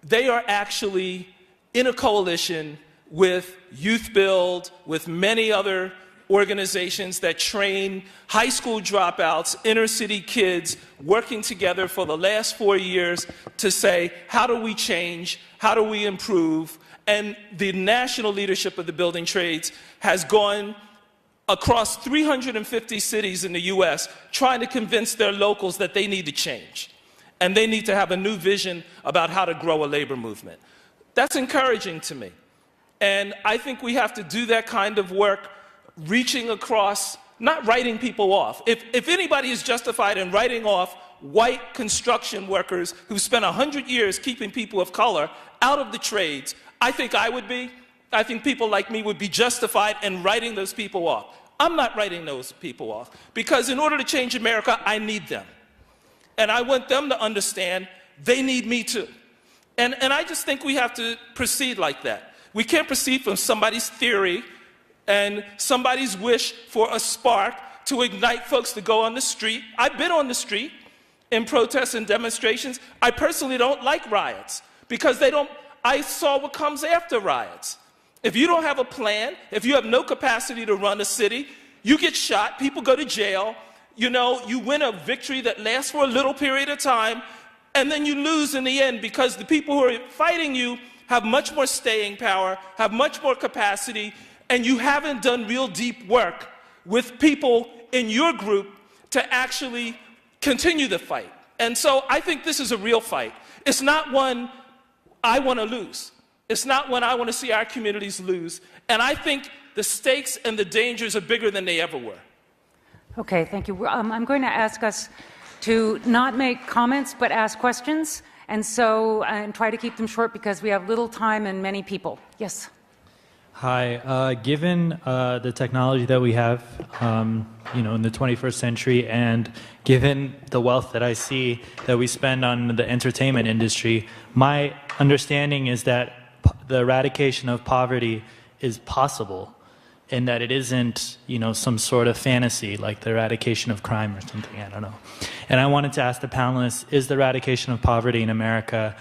They are actually in a coalition with Youth Build, with many other organizations that train high school dropouts, inner city kids, working together for the last 4 years to say, how do we change? How do we improve? And the national leadership of the building trades has gone across 350 cities in the U.S. trying to convince their locals that they need to change. And they need to have a new vision about how to grow a labor movement. That's encouraging to me. And I think we have to do that kind of work, reaching across, not writing people off. If anybody is justified in writing off white construction workers who spent 100 years keeping people of color out of the trades, I think I would be. I think people like me would be justified in writing those people off. I'm not writing those people off because in order to change America, I need them. And I want them to understand they need me too. And I just think we have to proceed like that. We can't proceed from somebody's theory and somebody's wish for a spark to ignite folks to go on the street. I've been on the street in protests and demonstrations. I personally don't like riots because I saw what comes after riots. If you don't have a plan, if you have no capacity to run a city, you get shot, people go to jail, you win a victory that lasts for a little period of time, and then you lose in the end because the people who are fighting you have much more staying power, have much more capacity, and you haven't done real deep work with people in your group to actually continue the fight. And so I think this is a real fight. It's not one I want to lose. It's not one I want to see our communities lose. And I think the stakes and the dangers are bigger than they ever were. Okay, thank you. I'm going to ask us to not make comments, but ask questions. And try to keep them short because we have little time and many people. Yes. Hi. Given the technology that we have, in the 21st century, and given the wealth that I see that we spend on the entertainment industry, my understanding is that the eradication of poverty is possible, and that it isn't, some sort of fantasy like the eradication of crime or something. I don't know. And I wanted to ask the panelists: is the eradication of poverty in America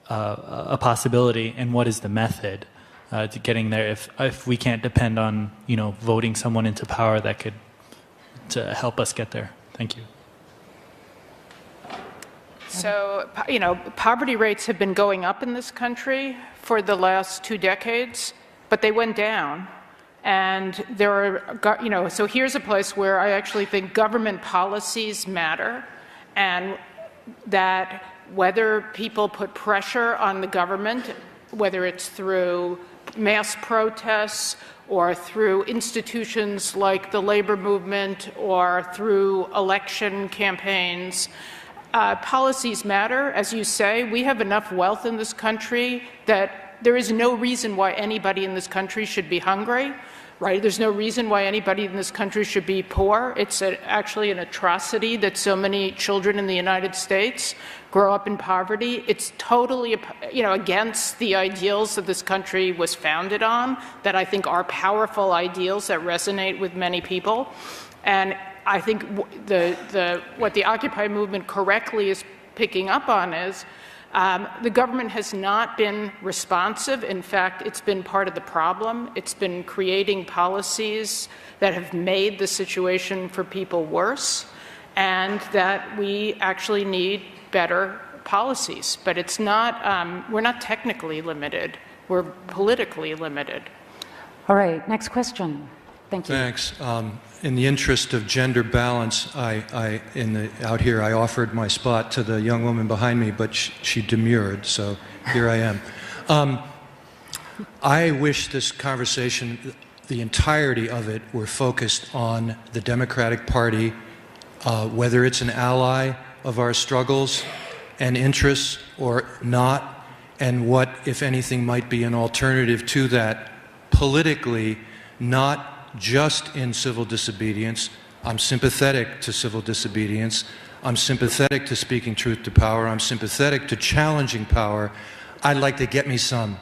a possibility, and what is the method to getting there if we can't depend on voting someone into power that could to help us get there? Thank you. So, poverty rates have been going up in this country for the last 2 decades, but they went down And there are, so here's a place where I actually think government policies matter, and that whether people put pressure on the government, whether it's through mass protests or through institutions like the labor movement or through election campaigns, policies matter. As you say, we have enough wealth in this country that there is no reason why anybody in this country should be hungry, right? There's no reason why anybody in this country should be poor. It's actually an atrocity that so many children in the United States grow up in poverty. It's totally, against the ideals that this country was founded on, that I think are powerful ideals that resonate with many people. And I think what the Occupy movement correctly is picking up on is the government has not been responsive. In fact, it's been part of the problem. It's been creating policies that have made the situation for people worse, and that we actually need better policies. But it's not, we're not technically limited. We're politically limited. All right, next question. Thank you. Thanks. In the interest of gender balance, out here, I offered my spot to the young woman behind me, but she demurred, so here I am. I wish this conversation, the entirety of it, were focused on the Democratic Party, whether it's an ally of our struggles and interests or not, and what, if anything, might be an alternative to that politically, not just in civil disobedience. I'm sympathetic to civil disobedience. I'm sympathetic to speaking truth to power. I'm sympathetic to challenging power. I'd like to get me some.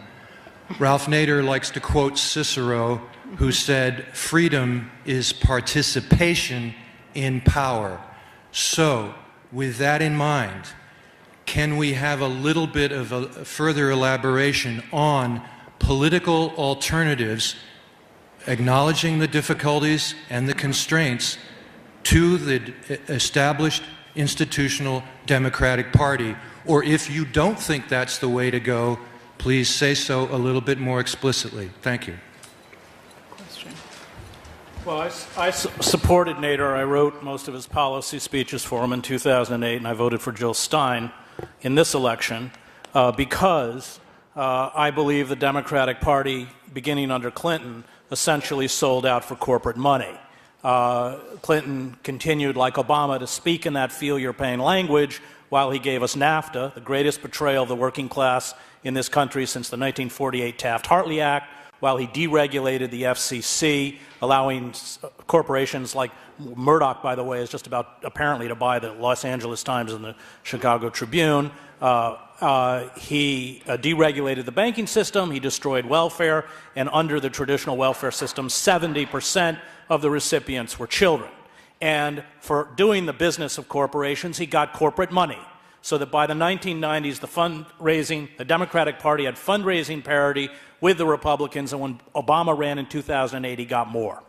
Ralph Nader likes to quote Cicero, who said, "Freedom is participation in power." So, with that in mind, can we have a little bit of a further elaboration on political alternatives, acknowledging the difficulties and the constraints to the established institutional Democratic Party? Or if you don't think that's the way to go, please say so a little bit more explicitly. Thank you. Well, I supported Nader. I wrote most of his policy speeches for him in 2008, and I voted for Jill Stein in this election because I believe the Democratic Party, beginning under Clinton, essentially sold out for corporate money. Clinton continued, like Obama, to speak in that feel-your-pain language while he gave us NAFTA, the greatest betrayal of the working class in this country since the 1948 Taft-Hartley Act, while he deregulated the FCC, allowing corporations like Murdoch, by the way, is just about apparently to buy the Los Angeles Times and the Chicago Tribune. He deregulated the banking system, he destroyed welfare, and under the traditional welfare system, 70% of the recipients were children. And for doing the business of corporations, he got corporate money, so that by the 1990s, the Democratic Party had fundraising parity with the Republicans, and when Obama ran in 2008, he got more.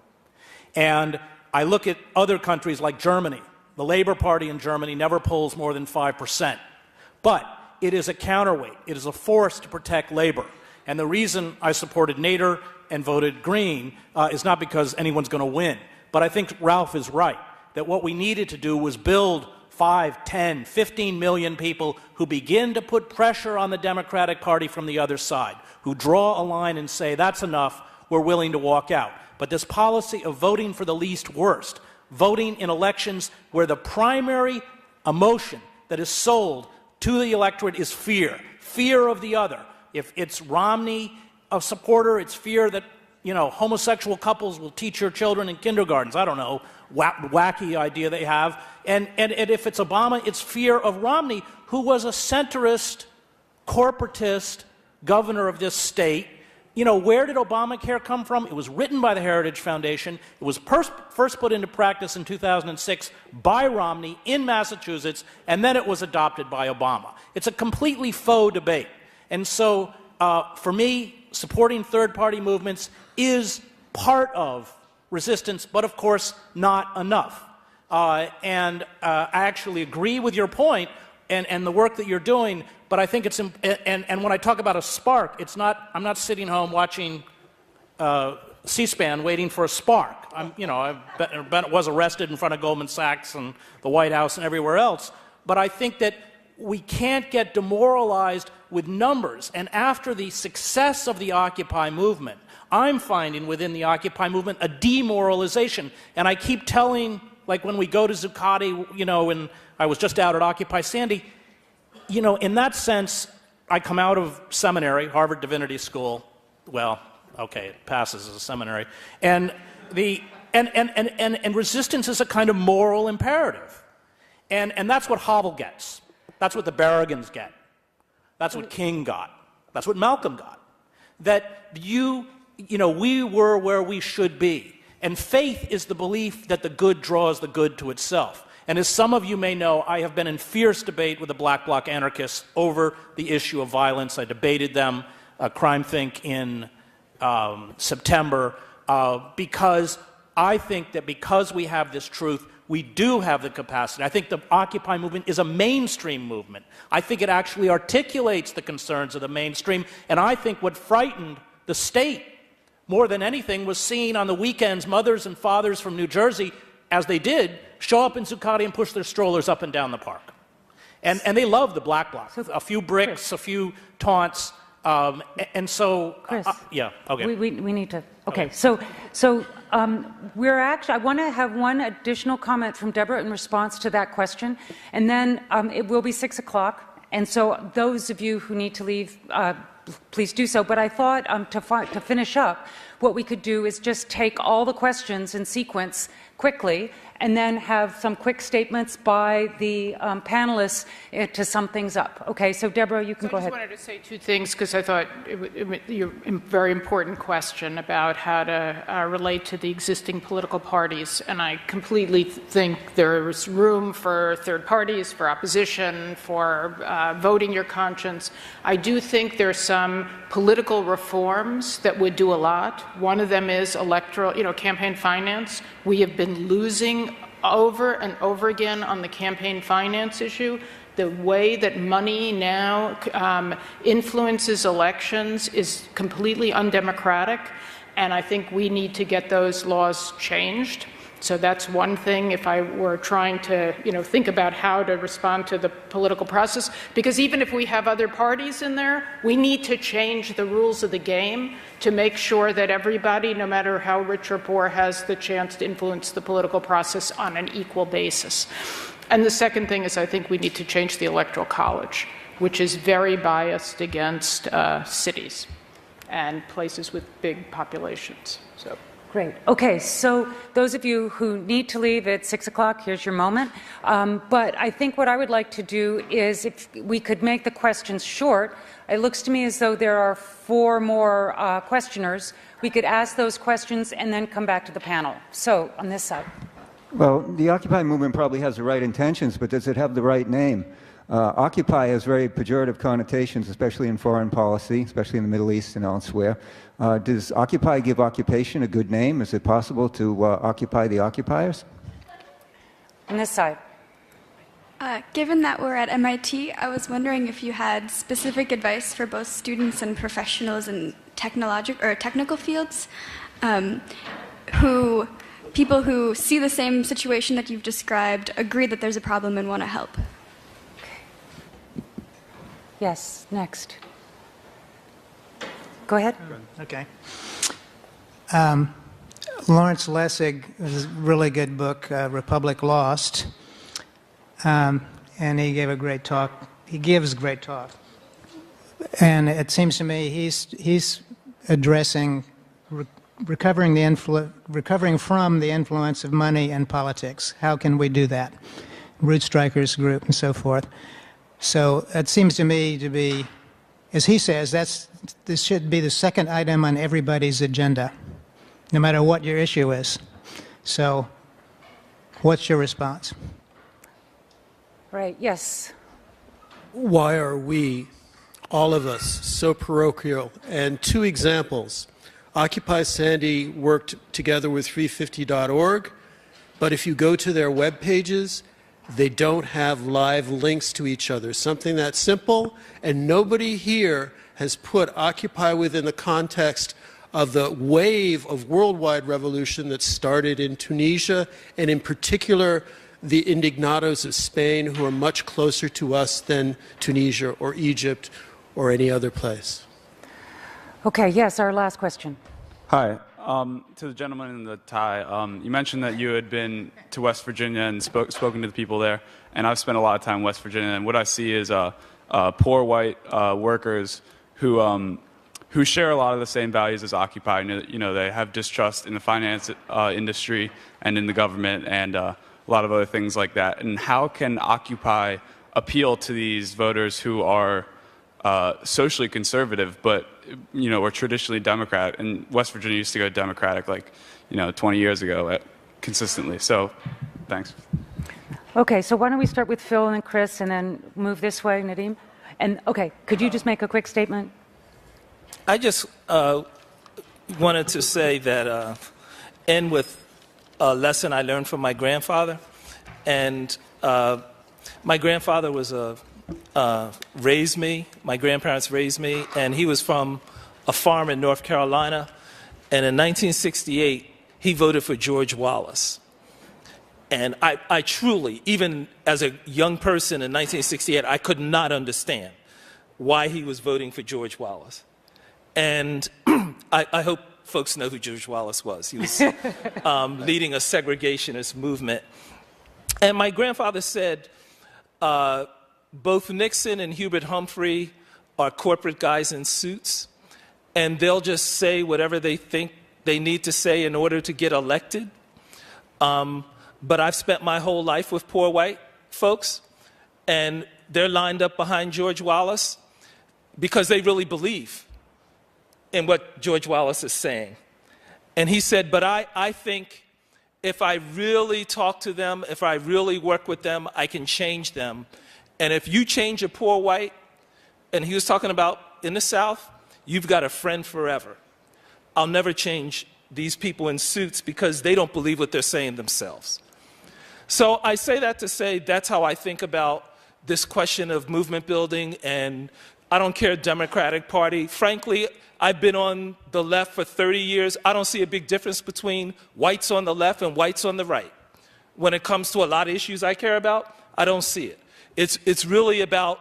And I look at other countries like Germany. The Labor Party in Germany never polls more than 5%. But it is a counterweight. It is a force to protect labor. And the reason I supported Nader and voted Green is not because anyone's going to win. But I think Ralph is right, that what we needed to do was build 5, 10, 15 million people who begin to put pressure on the Democratic Party from the other side, who draw a line and say, that's enough, we're willing to walk out. But this policy of voting for the least worst, voting in elections where the primary emotion that is sold to the electorate is fear, fear of the other. If it's Romney a supporter, it's fear that, homosexual couples will teach your children in kindergartens. I don't know, wacky idea they have. And if it's Obama, it's fear of Romney, who was a centrist, corporatist governor of this state. Where did Obamacare come from? It was written by the Heritage Foundation. It was first put into practice in 2006 by Romney in Massachusetts, and then it was adopted by Obama. It's a completely faux debate. And so, for me, supporting third-party movements is part of resistance, but of course not enough. I actually agree with your point and the work that you're doing, but I think it's, and when I talk about a spark, it's not, I'm not sitting home watching C-SPAN waiting for a spark. I was arrested in front of Goldman Sachs and the White House and everywhere else. But I think that we can't get demoralized with numbers. And after the success of the Occupy movement, I'm finding within the Occupy movement a demoralization. And I keep telling, like when we go to Zuccotti, and I was just out at Occupy Sandy, in that sense, I come out of seminary, Harvard Divinity School. Well, okay, it passes as a seminary. And resistance is a kind of moral imperative. And that's what Havel gets. That's what the Berrigans get. That's what King got. That's what Malcolm got. That we were where we should be. And faith is the belief that the good draws the good to itself. And as some of you may know, I have been in fierce debate with the Black Bloc anarchists over the issue of violence. I debated them, Crime Think, in September, because I think that because we have this truth, we do have the capacity. I think the Occupy movement is a mainstream movement. I think it actually articulates the concerns of the mainstream, and I think what frightened the state more than anything was seeing on the weekends mothers and fathers from New Jersey, as they did, show up in Zuccotti and push their strollers up and down the park. And they love the Black Bloc. A few bricks, a few taunts, and so... Chris, yeah, okay. We need to... Okay, so we're actually... I want to have one additional comment from Deborah in response to that question, and then it will be 6 o'clock, and so those of you who need to leave, please do so. But I thought to finish up, what we could do is just take all the questions in sequence quickly and then have some quick statements by the panelists to sum things up. Okay, so Deborah, you can go ahead. I just wanted to say two things because I thought a very important question about how to relate to the existing political parties. And I completely think there is room for third parties, for opposition, for voting your conscience. I do think there are some political reforms that would do a lot. One of them is campaign finance. We have been losing over and over again on the campaign finance issue. The way that money now influences elections is completely undemocratic, and I think we need to get those laws changed. So that's one thing if I were trying to, think about how to respond to the political process. Because even if we have other parties in there, we need to change the rules of the game to make sure that everybody, no matter how rich or poor, has the chance to influence the political process on an equal basis. And the second thing is I think we need to change the Electoral College, which is very biased against cities and places with big populations. So. Great. Okay, so those of you who need to leave at 6 o'clock, here's your moment. But I think what I would like to do is if we could make the questions short. It looks to me as though there are 4 more questioners. We could ask those questions and then come back to the panel. So, on this side. Well, the Occupy movement probably has the right intentions, but does it have the right name? Occupy has very pejorative connotations, especially in foreign policy, especially in the Middle East and elsewhere. Does Occupy give occupation a good name? Is it possible to occupy the occupiers? On this side. Given that we're at MIT, I was wondering if you had specific advice for both students and professionals in technical fields, people who see the same situation that you've described, agree that there's a problem and want to help. Yes, next. Go ahead. Okay. Lawrence Lessig has a really good book, Republic Lost, and he gave a great talk. He gives great talk, and it seems to me he's addressing recovering from the influence of money in politics. How can we do that? Root Strikers Group and so forth. So it seems to me to be, as he says, this should be the second item on everybody's agenda, no matter what your issue is. So what's your response? Right, yes. Why are we, all of us, so parochial? And 2 examples. Occupy Sandy worked together with 350.org, but if you go to their web pages, they don't have live links to each other. Something that simple, and nobody here has put Occupy within the context of the wave of worldwide revolution that started in Tunisia, and in particular the indignados of Spain, who are much closer to us than Tunisia or Egypt or any other place. Okay, yes, our last question. Hi. To the gentleman in the tie, you mentioned that you had been to West Virginia and spoken to the people there, and I've spent a lot of time in West Virginia, and what I see is poor white workers who share a lot of the same values as Occupy. You know, they have distrust in the finance industry and in the government and a lot of other things like that. And how can Occupy appeal to these voters who are socially conservative, but or traditionally Democrat? And West Virginia used to go Democratic, 20 years ago, consistently. So, thanks. Okay, so why don't we start with Phil and then Chris, and then move this way, Nadeem? And okay, could you just make a quick statement? I just wanted to say that end with a lesson I learned from my grandfather, and my grandfather was raised me. My grandparents raised me, and he was from a farm in North Carolina. And in 1968, he voted for George Wallace. And I truly, even as a young person in 1968, I could not understand why he was voting for George Wallace. And I hope folks know who George Wallace was. He was leading a segregationist movement. And my grandfather said, both Nixon and Hubert Humphrey are corporate guys in suits, and they'll just say whatever they think they need to say in order to get elected. But I've spent my whole life with poor white folks, and they're lined up behind George Wallace because they really believe in what George Wallace is saying. And he said, but I think if I really talk to them, if I really work with them, I can change them. And if you change a poor white, and he was talking about in the South, you've got a friend forever. I'll never change these people in suits because they don't believe what they're saying themselves. So I say that to say that's how I think about this question of movement building, and I don't care Democratic Party. Frankly, I've been on the left for 30 years. I don't see a big difference between whites on the left and whites on the right. When it comes to a lot of issues I care about, I don't see it. It's really about,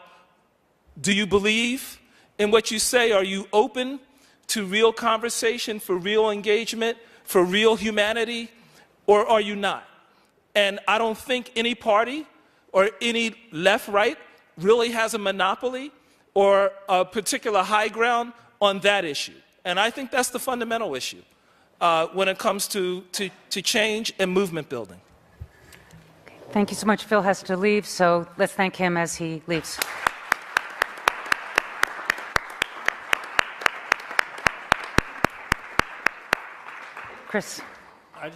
do you believe in what you say? Are you open to real conversation, for real engagement, for real humanity, or are you not? And I don't think any party or any left-right really has a monopoly or a particular high ground on that issue. And I think that's the fundamental issue when it comes to change and movement building. Thank you so much. Phil has to leave, so let's thank him as he leaves. Chris. I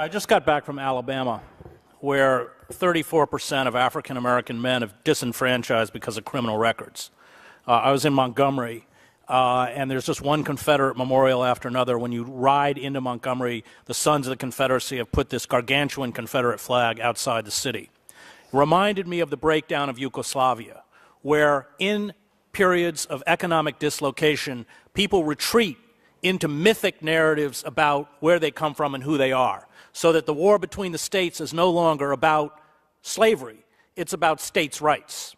just got back from Alabama, where 34% of African American men have disenfranchised because of criminal records. I was in Montgomery, and there's just one Confederate memorial after another. When you ride into Montgomery, the Sons of the Confederacy have put this gargantuan Confederate flag outside the city. It reminded me of the breakdown of Yugoslavia, where in periods of economic dislocation, people retreat into mythic narratives about where they come from and who they are, so that the war between the states is no longer about slavery, it's about states' rights.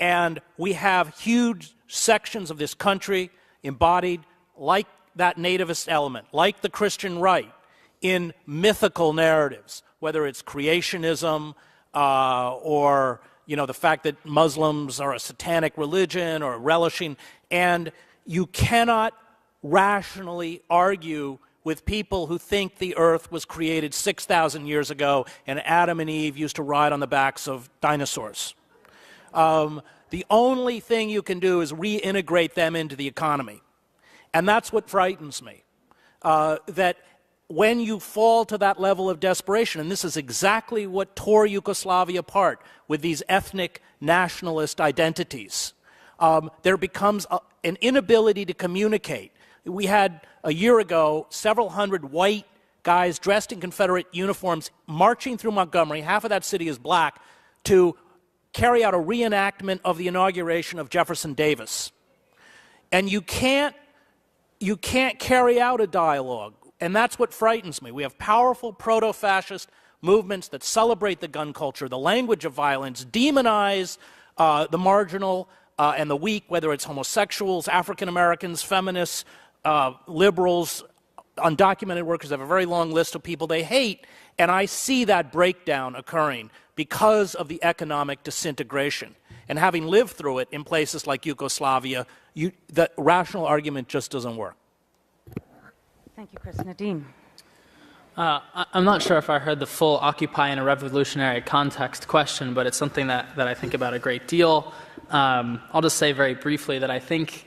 And we have huge sections of this country embodied like that nativist element, like the Christian right, in mythical narratives, whether it's creationism or the fact that Muslims are a satanic religion or relishing. And you cannot rationally argue with people who think the earth was created 6,000 years ago and Adam and Eve used to ride on the backs of dinosaurs. The only thing you can do is reintegrate them into the economy. And that's what frightens me, that when you fall to that level of desperation, and this is exactly what tore Yugoslavia apart with these ethnic nationalist identities, there becomes an inability to communicate. We had, a year ago, several hundred white guys dressed in Confederate uniforms marching through Montgomery, half of that city is black, to carry out a reenactment of the inauguration of Jefferson Davis. And you can't you can't carry out a dialogue. And that's what frightens me. We have powerful proto-fascist movements that celebrate the gun culture, the language of violence, demonize the marginal and the weak, whether it's homosexuals, African Americans, feminists, liberals, undocumented workers. They have a very long list of people they hate, and I see that breakdown occurring because of the economic disintegration. And having lived through it in places like Yugoslavia, the rational argument just doesn't work. Thank you, Chris. Nadeem. I'm not sure if I heard the full Occupy in a revolutionary context question, but it's something that I think about a great deal. I'll just say very briefly that I think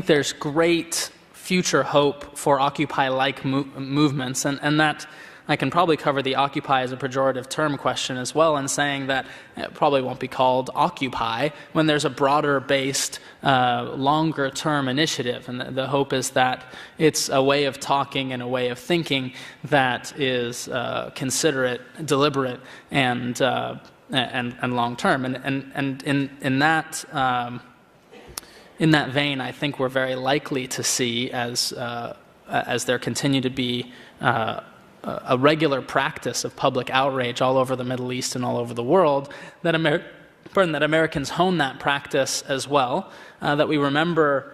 there's great future hope for Occupy-like movements, and that I can probably cover the Occupy as a pejorative term question as well, in saying that it probably won't be called Occupy when there's a broader-based, longer-term initiative. And the hope is that it's a way of talking and a way of thinking that is considerate, deliberate, and long-term. And in that vein, I think we're very likely to see, as there continue to be a regular practice of public outrage all over the Middle East and all over the world, that Americans hone that practice as well, that we remember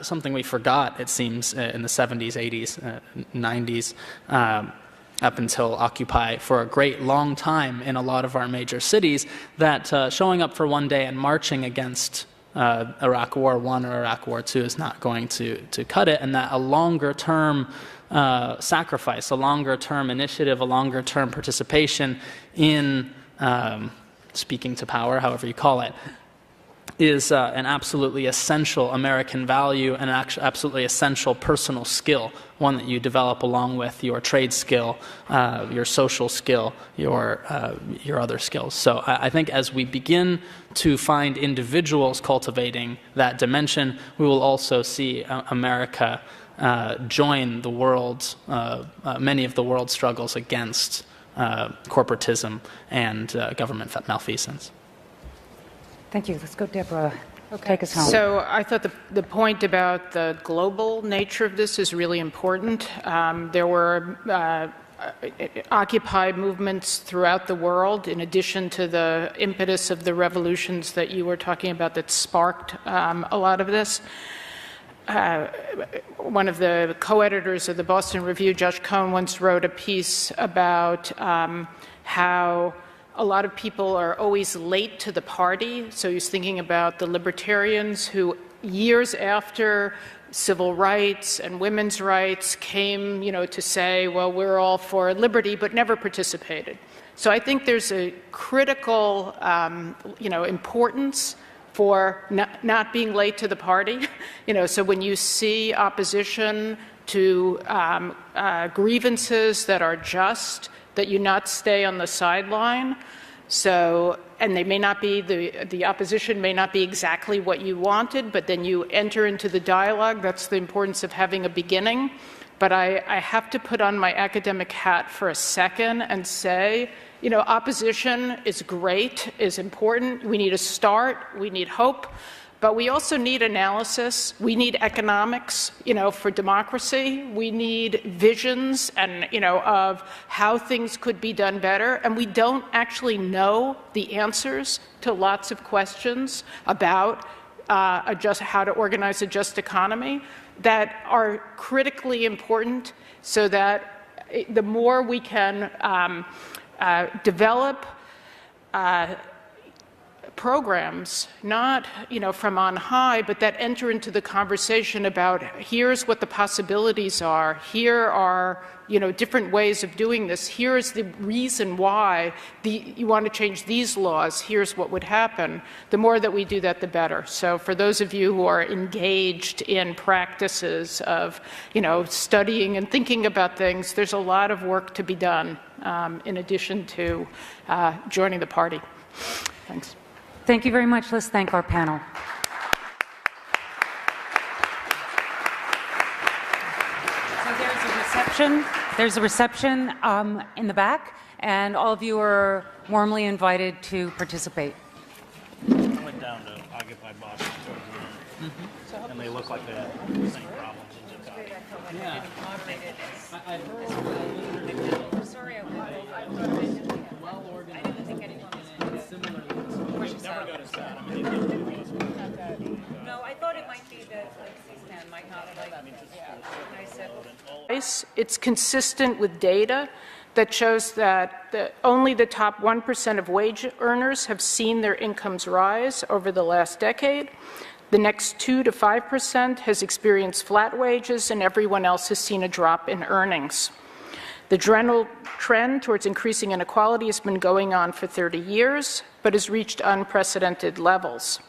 something we forgot, it seems, in the 70s, 80s, 90s, up until Occupy for a great long time in a lot of our major cities, that showing up for one day and marching against Iraq War I or Iraq War II is not going to cut it, and that a longer-term sacrifice, a longer-term initiative, a longer-term participation in speaking to power, however you call it, is an absolutely essential American value and an absolutely essential personal skill, one that you develop along with your trade skill, your social skill, your other skills. So I think as we begin to find individuals cultivating that dimension, we will also see America join the world's, many of the world's struggles against corporatism and government malfeasance. Thank you. Let's go, Deborah. Take us home. So I thought the point about the global nature of this is really important. There were Occupy movements throughout the world, in addition to the impetus of the revolutions that you were talking about that sparked a lot of this. One of the co-editors of the Boston Review, Josh Cohn, once wrote a piece about how a lot of people are always late to the party. So he's thinking about the libertarians who, years after civil rights and women's rights came, to say, well, we're all for liberty, but never participated. So I think there's a critical, importance for not being late to the party. So when you see opposition to grievances that are just, that you not stay on the sideline. So, and they may not be, the opposition may not be exactly what you wanted, but then you enter into the dialogue. That's the importance of having a beginning. But I have to put on my academic hat for a second and say, opposition is great, is important. We need a start, we need hope. But we also need analysis. We need economics, for democracy. We need visions and, of how things could be done better. And we don't actually know the answers to lots of questions about how to organize a just economy that are critically important, so that the more we can develop programs, not from on high, but that enter into the conversation about here's what the possibilities are, here are different ways of doing this, here is the reason why you want to change these laws, here's what would happen. The more that we do that, the better. So for those of you who are engaged in practices of studying and thinking about things, there's a lot of work to be done in addition to joining the party. Thanks. Thank you very much. Let's thank our panel. So there's a reception in the back, and all of you are warmly invited to participate. I went down to Occupy Boston towards the end. And they look like they have the same problems in Jakarta. Yeah. Sorry, I Well organized. I didn't think anyone was similarly. Never got us that. No, I thought it might be that C-SPAN might not like that. Yeah. And I said, It's consistent with data that shows that only the top 1% of wage earners have seen their incomes rise over the last decade. The next 2 to 5% has experienced flat wages, and everyone else has seen a drop in earnings. The general trend towards increasing inequality has been going on for 30 years, but has reached unprecedented levels.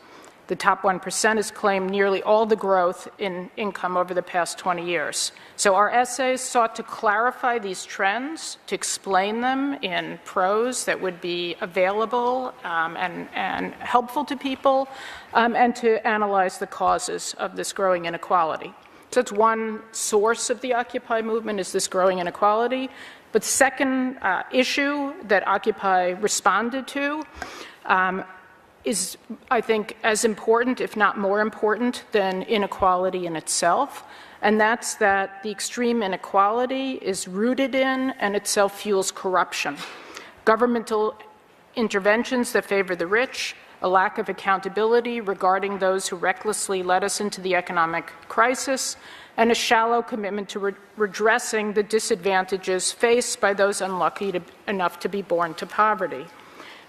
The top 1% has claimed nearly all the growth in income over the past 20 years. So our essays sought to clarify these trends, to explain them in prose that would be available and helpful to people, and to analyze the causes of this growing inequality. So it's one source of the Occupy movement, is this growing inequality. But the second issue that Occupy responded to is, I think, as important, if not more important, than inequality in itself. And that's that the extreme inequality is rooted in and itself fuels corruption. Governmental interventions that favor the rich, a lack of accountability regarding those who recklessly led us into the economic crisis, and a shallow commitment to redressing the disadvantages faced by those unlucky enough to be born to poverty.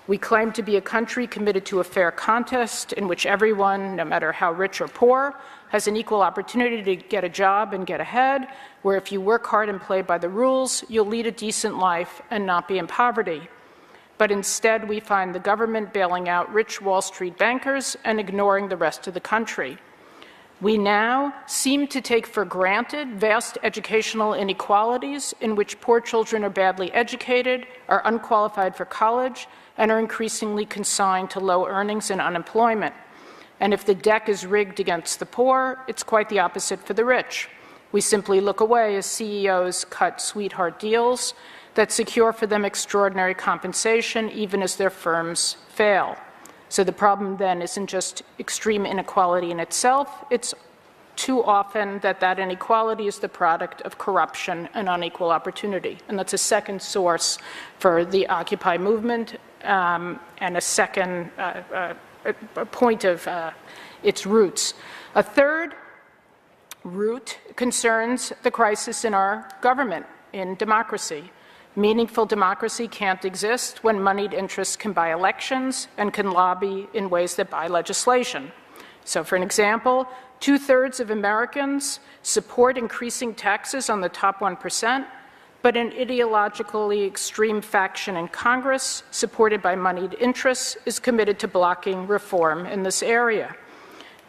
We claim to be a country committed to a fair contest in which everyone, no matter how rich or poor, has an equal opportunity to get a job and get ahead, where if you work hard and play by the rules, you'll lead a decent life and not be in poverty. But instead, we find the government bailing out rich Wall Street bankers and ignoring the rest of the country. We now seem to take for granted vast educational inequalities in which poor children are badly educated, are unqualified for college, and are increasingly consigned to low earnings and unemployment. And if the deck is rigged against the poor, it's quite the opposite for the rich. We simply look away as CEOs cut sweetheart deals that secure for them extraordinary compensation even as their firms fail. So the problem then isn't just extreme inequality in itself, it's too often that inequality is the product of corruption and unequal opportunity. And that's a second source for the Occupy movement and a second point of its roots. A third root concerns the crisis in our government, in democracy. Meaningful democracy can't exist when moneyed interests can buy elections and can lobby in ways that buy legislation. So for an example, 2/3 of Americans support increasing taxes on the top 1%, but an ideologically extreme faction in Congress, supported by moneyed interests, is committed to blocking reform in this area.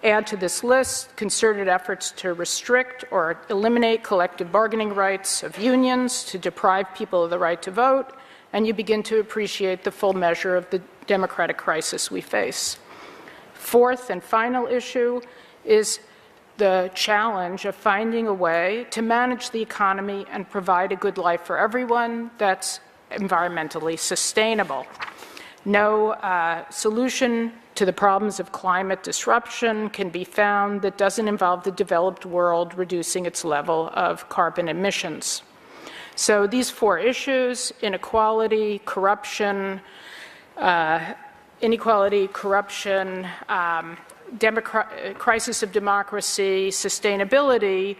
Add to this list concerted efforts to restrict or eliminate collective bargaining rights of unions, to deprive people of the right to vote, and you begin to appreciate the full measure of the democratic crisis we face. Fourth and final issue is the challenge of finding a way to manage the economy and provide a good life for everyone that's environmentally sustainable. No solution to the problems of climate disruption can be found that doesn't involve the developed world reducing its level of carbon emissions. So these four issues, inequality, corruption, crisis of democracy, sustainability,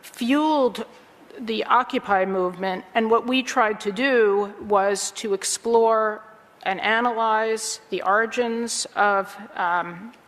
fueled the Occupy movement, and what we tried to do was to explore and analyze the origins of,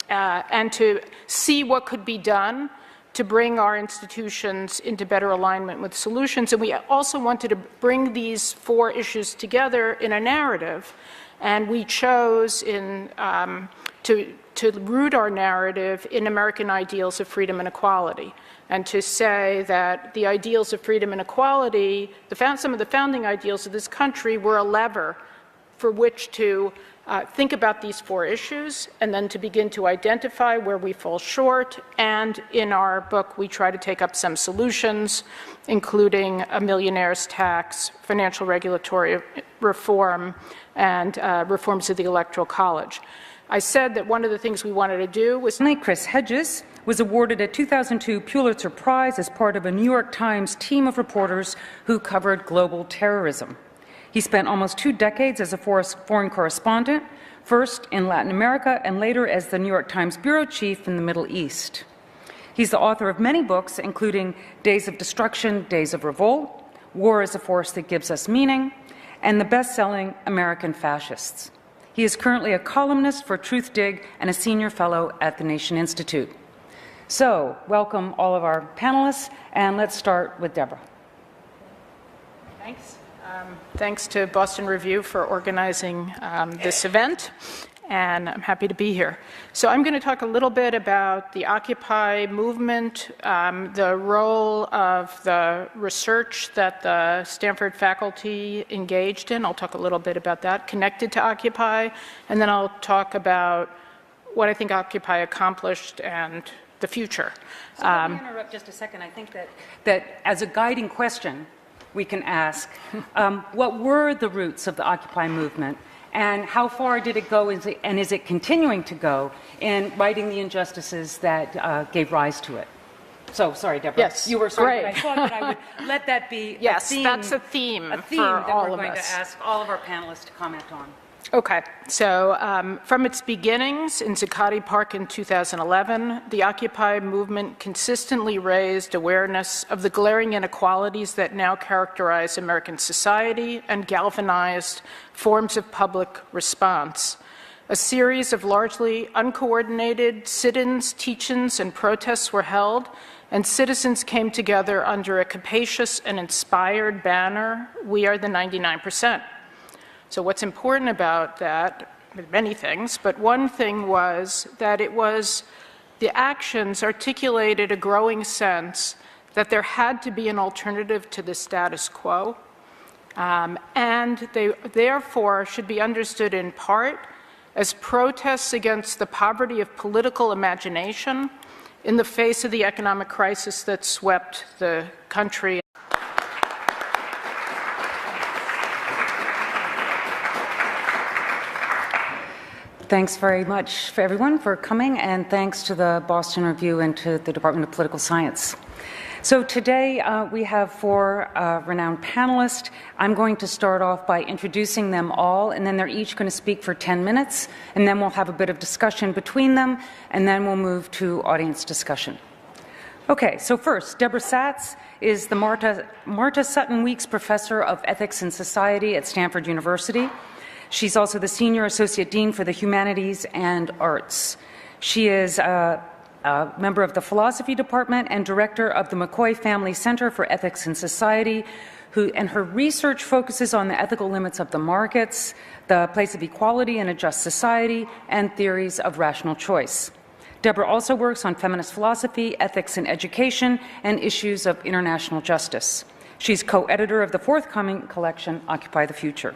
and to see what could be done to bring our institutions into better alignment with solutions. And we also wanted to bring these four issues together in a narrative, and we chose to root our narrative in American ideals of freedom and equality, and to say that the ideals of freedom and equality, some of the founding ideals of this country, were a lever for which to think about these four issues and then to begin to identify where we fall short. And in our book, we try to take up some solutions, including a millionaire's tax, financial regulatory reform, and reforms of the Electoral College. I said that one of the things we wanted to do was... Chris Hedges was awarded a 2002 Pulitzer Prize as part of a New York Times team of reporters who covered global terrorism. He spent almost 2 decades as a foreign correspondent, first in Latin America and later as the New York Times bureau chief in the Middle East. He's the author of many books, including Days of Destruction, Days of Revolt, War is a Force That Gives Us Meaning, and the best-selling American Fascists. He is currently a columnist for Truthdig and a senior fellow at the Nation Institute. So, welcome all of our panelists, and let's start with Deborah. Thanks. Thanks to Boston Review for organizing this event, and I'm happy to be here. So I'm going to talk a little bit about the Occupy movement, the role of the research that the Stanford faculty engaged in. I'll talk a little bit about that, connected to Occupy, and then I'll talk about what I think Occupy accomplished and the future. So let me interrupt just a second. I think that as a guiding question, we can ask, what were the roots of the Occupy movement, and how far did it go, and is it continuing to go in righting the injustices that gave rise to it? So, sorry, Deborah. Yes, you were sorry, great. but I thought that I would let that be yes, a theme. That's a theme for that all we're of going us. To ask all of our panelists to comment on. Okay, so from its beginnings in Zuccotti Park in 2011, the Occupy movement consistently raised awareness of the glaring inequalities that now characterize American society and galvanized forms of public response. A series of largely uncoordinated sit-ins, teach-ins, and protests were held, and citizens came together under a capacious and inspired banner, "We are the 99%. So what's important about that, many things, but one thing was that it was the actions articulated a growing sense that there had to be an alternative to the status quo, and they therefore should be understood in part as protests against the poverty of political imagination in the face of the economic crisis that swept the country. Thanks very much for everyone for coming, and thanks to the Boston Review and to the Department of Political Science. So today we have 4 renowned panelists. I'm going to start off by introducing them all, and then they're each going to speak for 10 minutes, and then we'll have a bit of discussion between them, and then we'll move to audience discussion. Okay, so first, Deborah Satz is the Marta Sutton Weeks Professor of Ethics and Society at Stanford University. She's also the Senior Associate Dean for the Humanities and Arts. She is a member of the Philosophy Department and Director of the McCoy Family Center for Ethics and Society, and her research focuses on the ethical limits of the markets, the place of equality in a just society, and theories of rational choice. Deborah also works on feminist philosophy, ethics in education, and issues of international justice. She's co-editor of the forthcoming collection, Occupy the Future.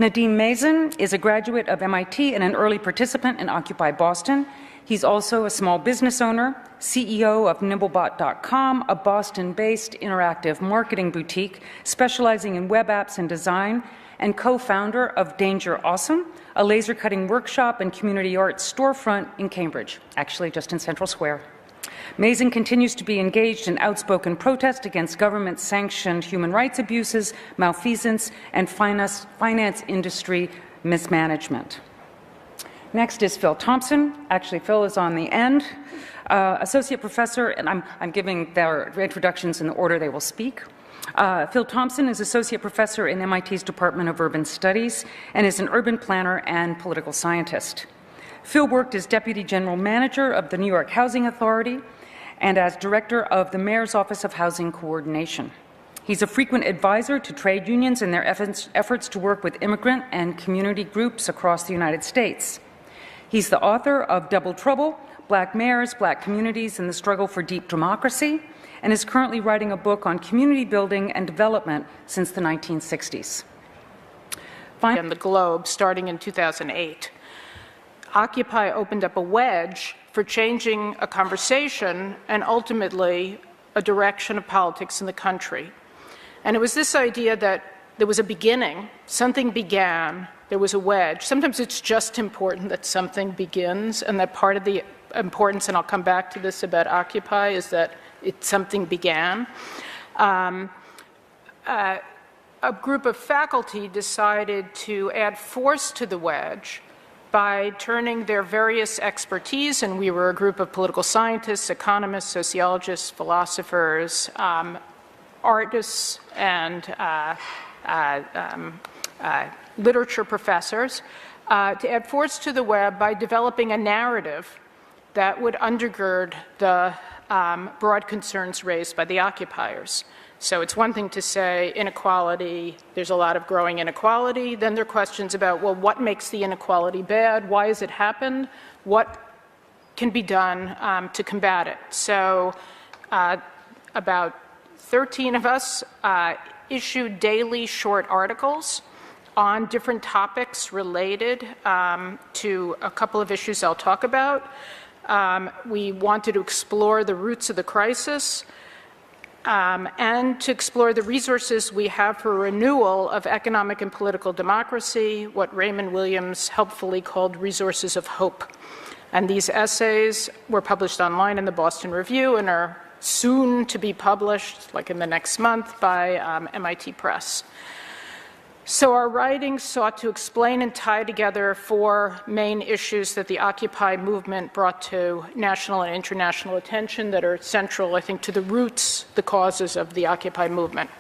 Nadim Mason is a graduate of MIT and an early participant in Occupy Boston. He's also a small business owner, CEO of Nimblebot.com, a Boston-based interactive marketing boutique specializing in web apps and design, and co-founder of Danger Awesome, a laser cutting workshop and community arts storefront in Cambridge, actually just in Central Square. Mason continues to be engaged in outspoken protest against government-sanctioned human rights abuses, malfeasance, and finance industry mismanagement. Next is Phil Thompson. Actually, Phil is on the end. Associate Professor, and I'm giving their introductions in the order they will speak. Phil Thompson is Associate Professor in MIT's Department of Urban Studies and is an urban planner and political scientist. Phil worked as Deputy General Manager of the New York Housing Authority and as Director of the Mayor's Office of Housing Coordination. He's a frequent advisor to trade unions in their efforts to work with immigrant and community groups across the United States. He's the author of Double Trouble, Black Mayors, Black Communities, and the Struggle for Deep Democracy, and is currently writing a book on community building and development since the 1960s. In the globe, starting in 2008. Occupy opened up a wedge for changing a conversation and ultimately a direction of politics in the country. And it was this idea that there was a beginning, something began, there was a wedge. Sometimes it's just important that something begins, and that part of the importance, and I'll come back to this about Occupy, is that something began. A group of faculty decided to add force to the wedge by turning their various expertise, and we were a group of political scientists, economists, sociologists, philosophers, artists, and literature professors, to add force to the web by developing a narrative that would undergird the broad concerns raised by the occupiers. So it's one thing to say inequality, there's a lot of growing inequality. Then there are questions about, well, what makes the inequality bad? Why has it happened? What can be done to combat it? So about 13 of us issued daily short articles on different topics related to a couple of issues I'll talk about. We wanted to explore the roots of the crisis, and to explore the resources we have for renewal of economic and political democracy, what Raymond Williams helpfully called resources of hope. And these essays were published online in the Boston Review and are soon to be published, like in the next month, by MIT Press. So our writings sought to explain and tie together four main issues that the Occupy movement brought to national and international attention that are central, I think, to the roots, the causes of the Occupy movement.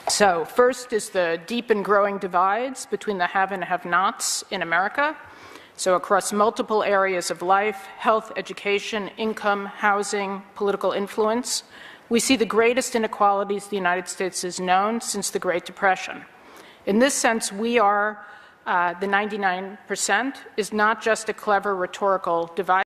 So first is the deep and growing divides between the have and have-nots in America. So across multiple areas of life, health, education, income, housing, political influence, we see the greatest inequalities the United States has known since the Great Depression. In this sense, we are, the 99% is not just a clever rhetorical divide.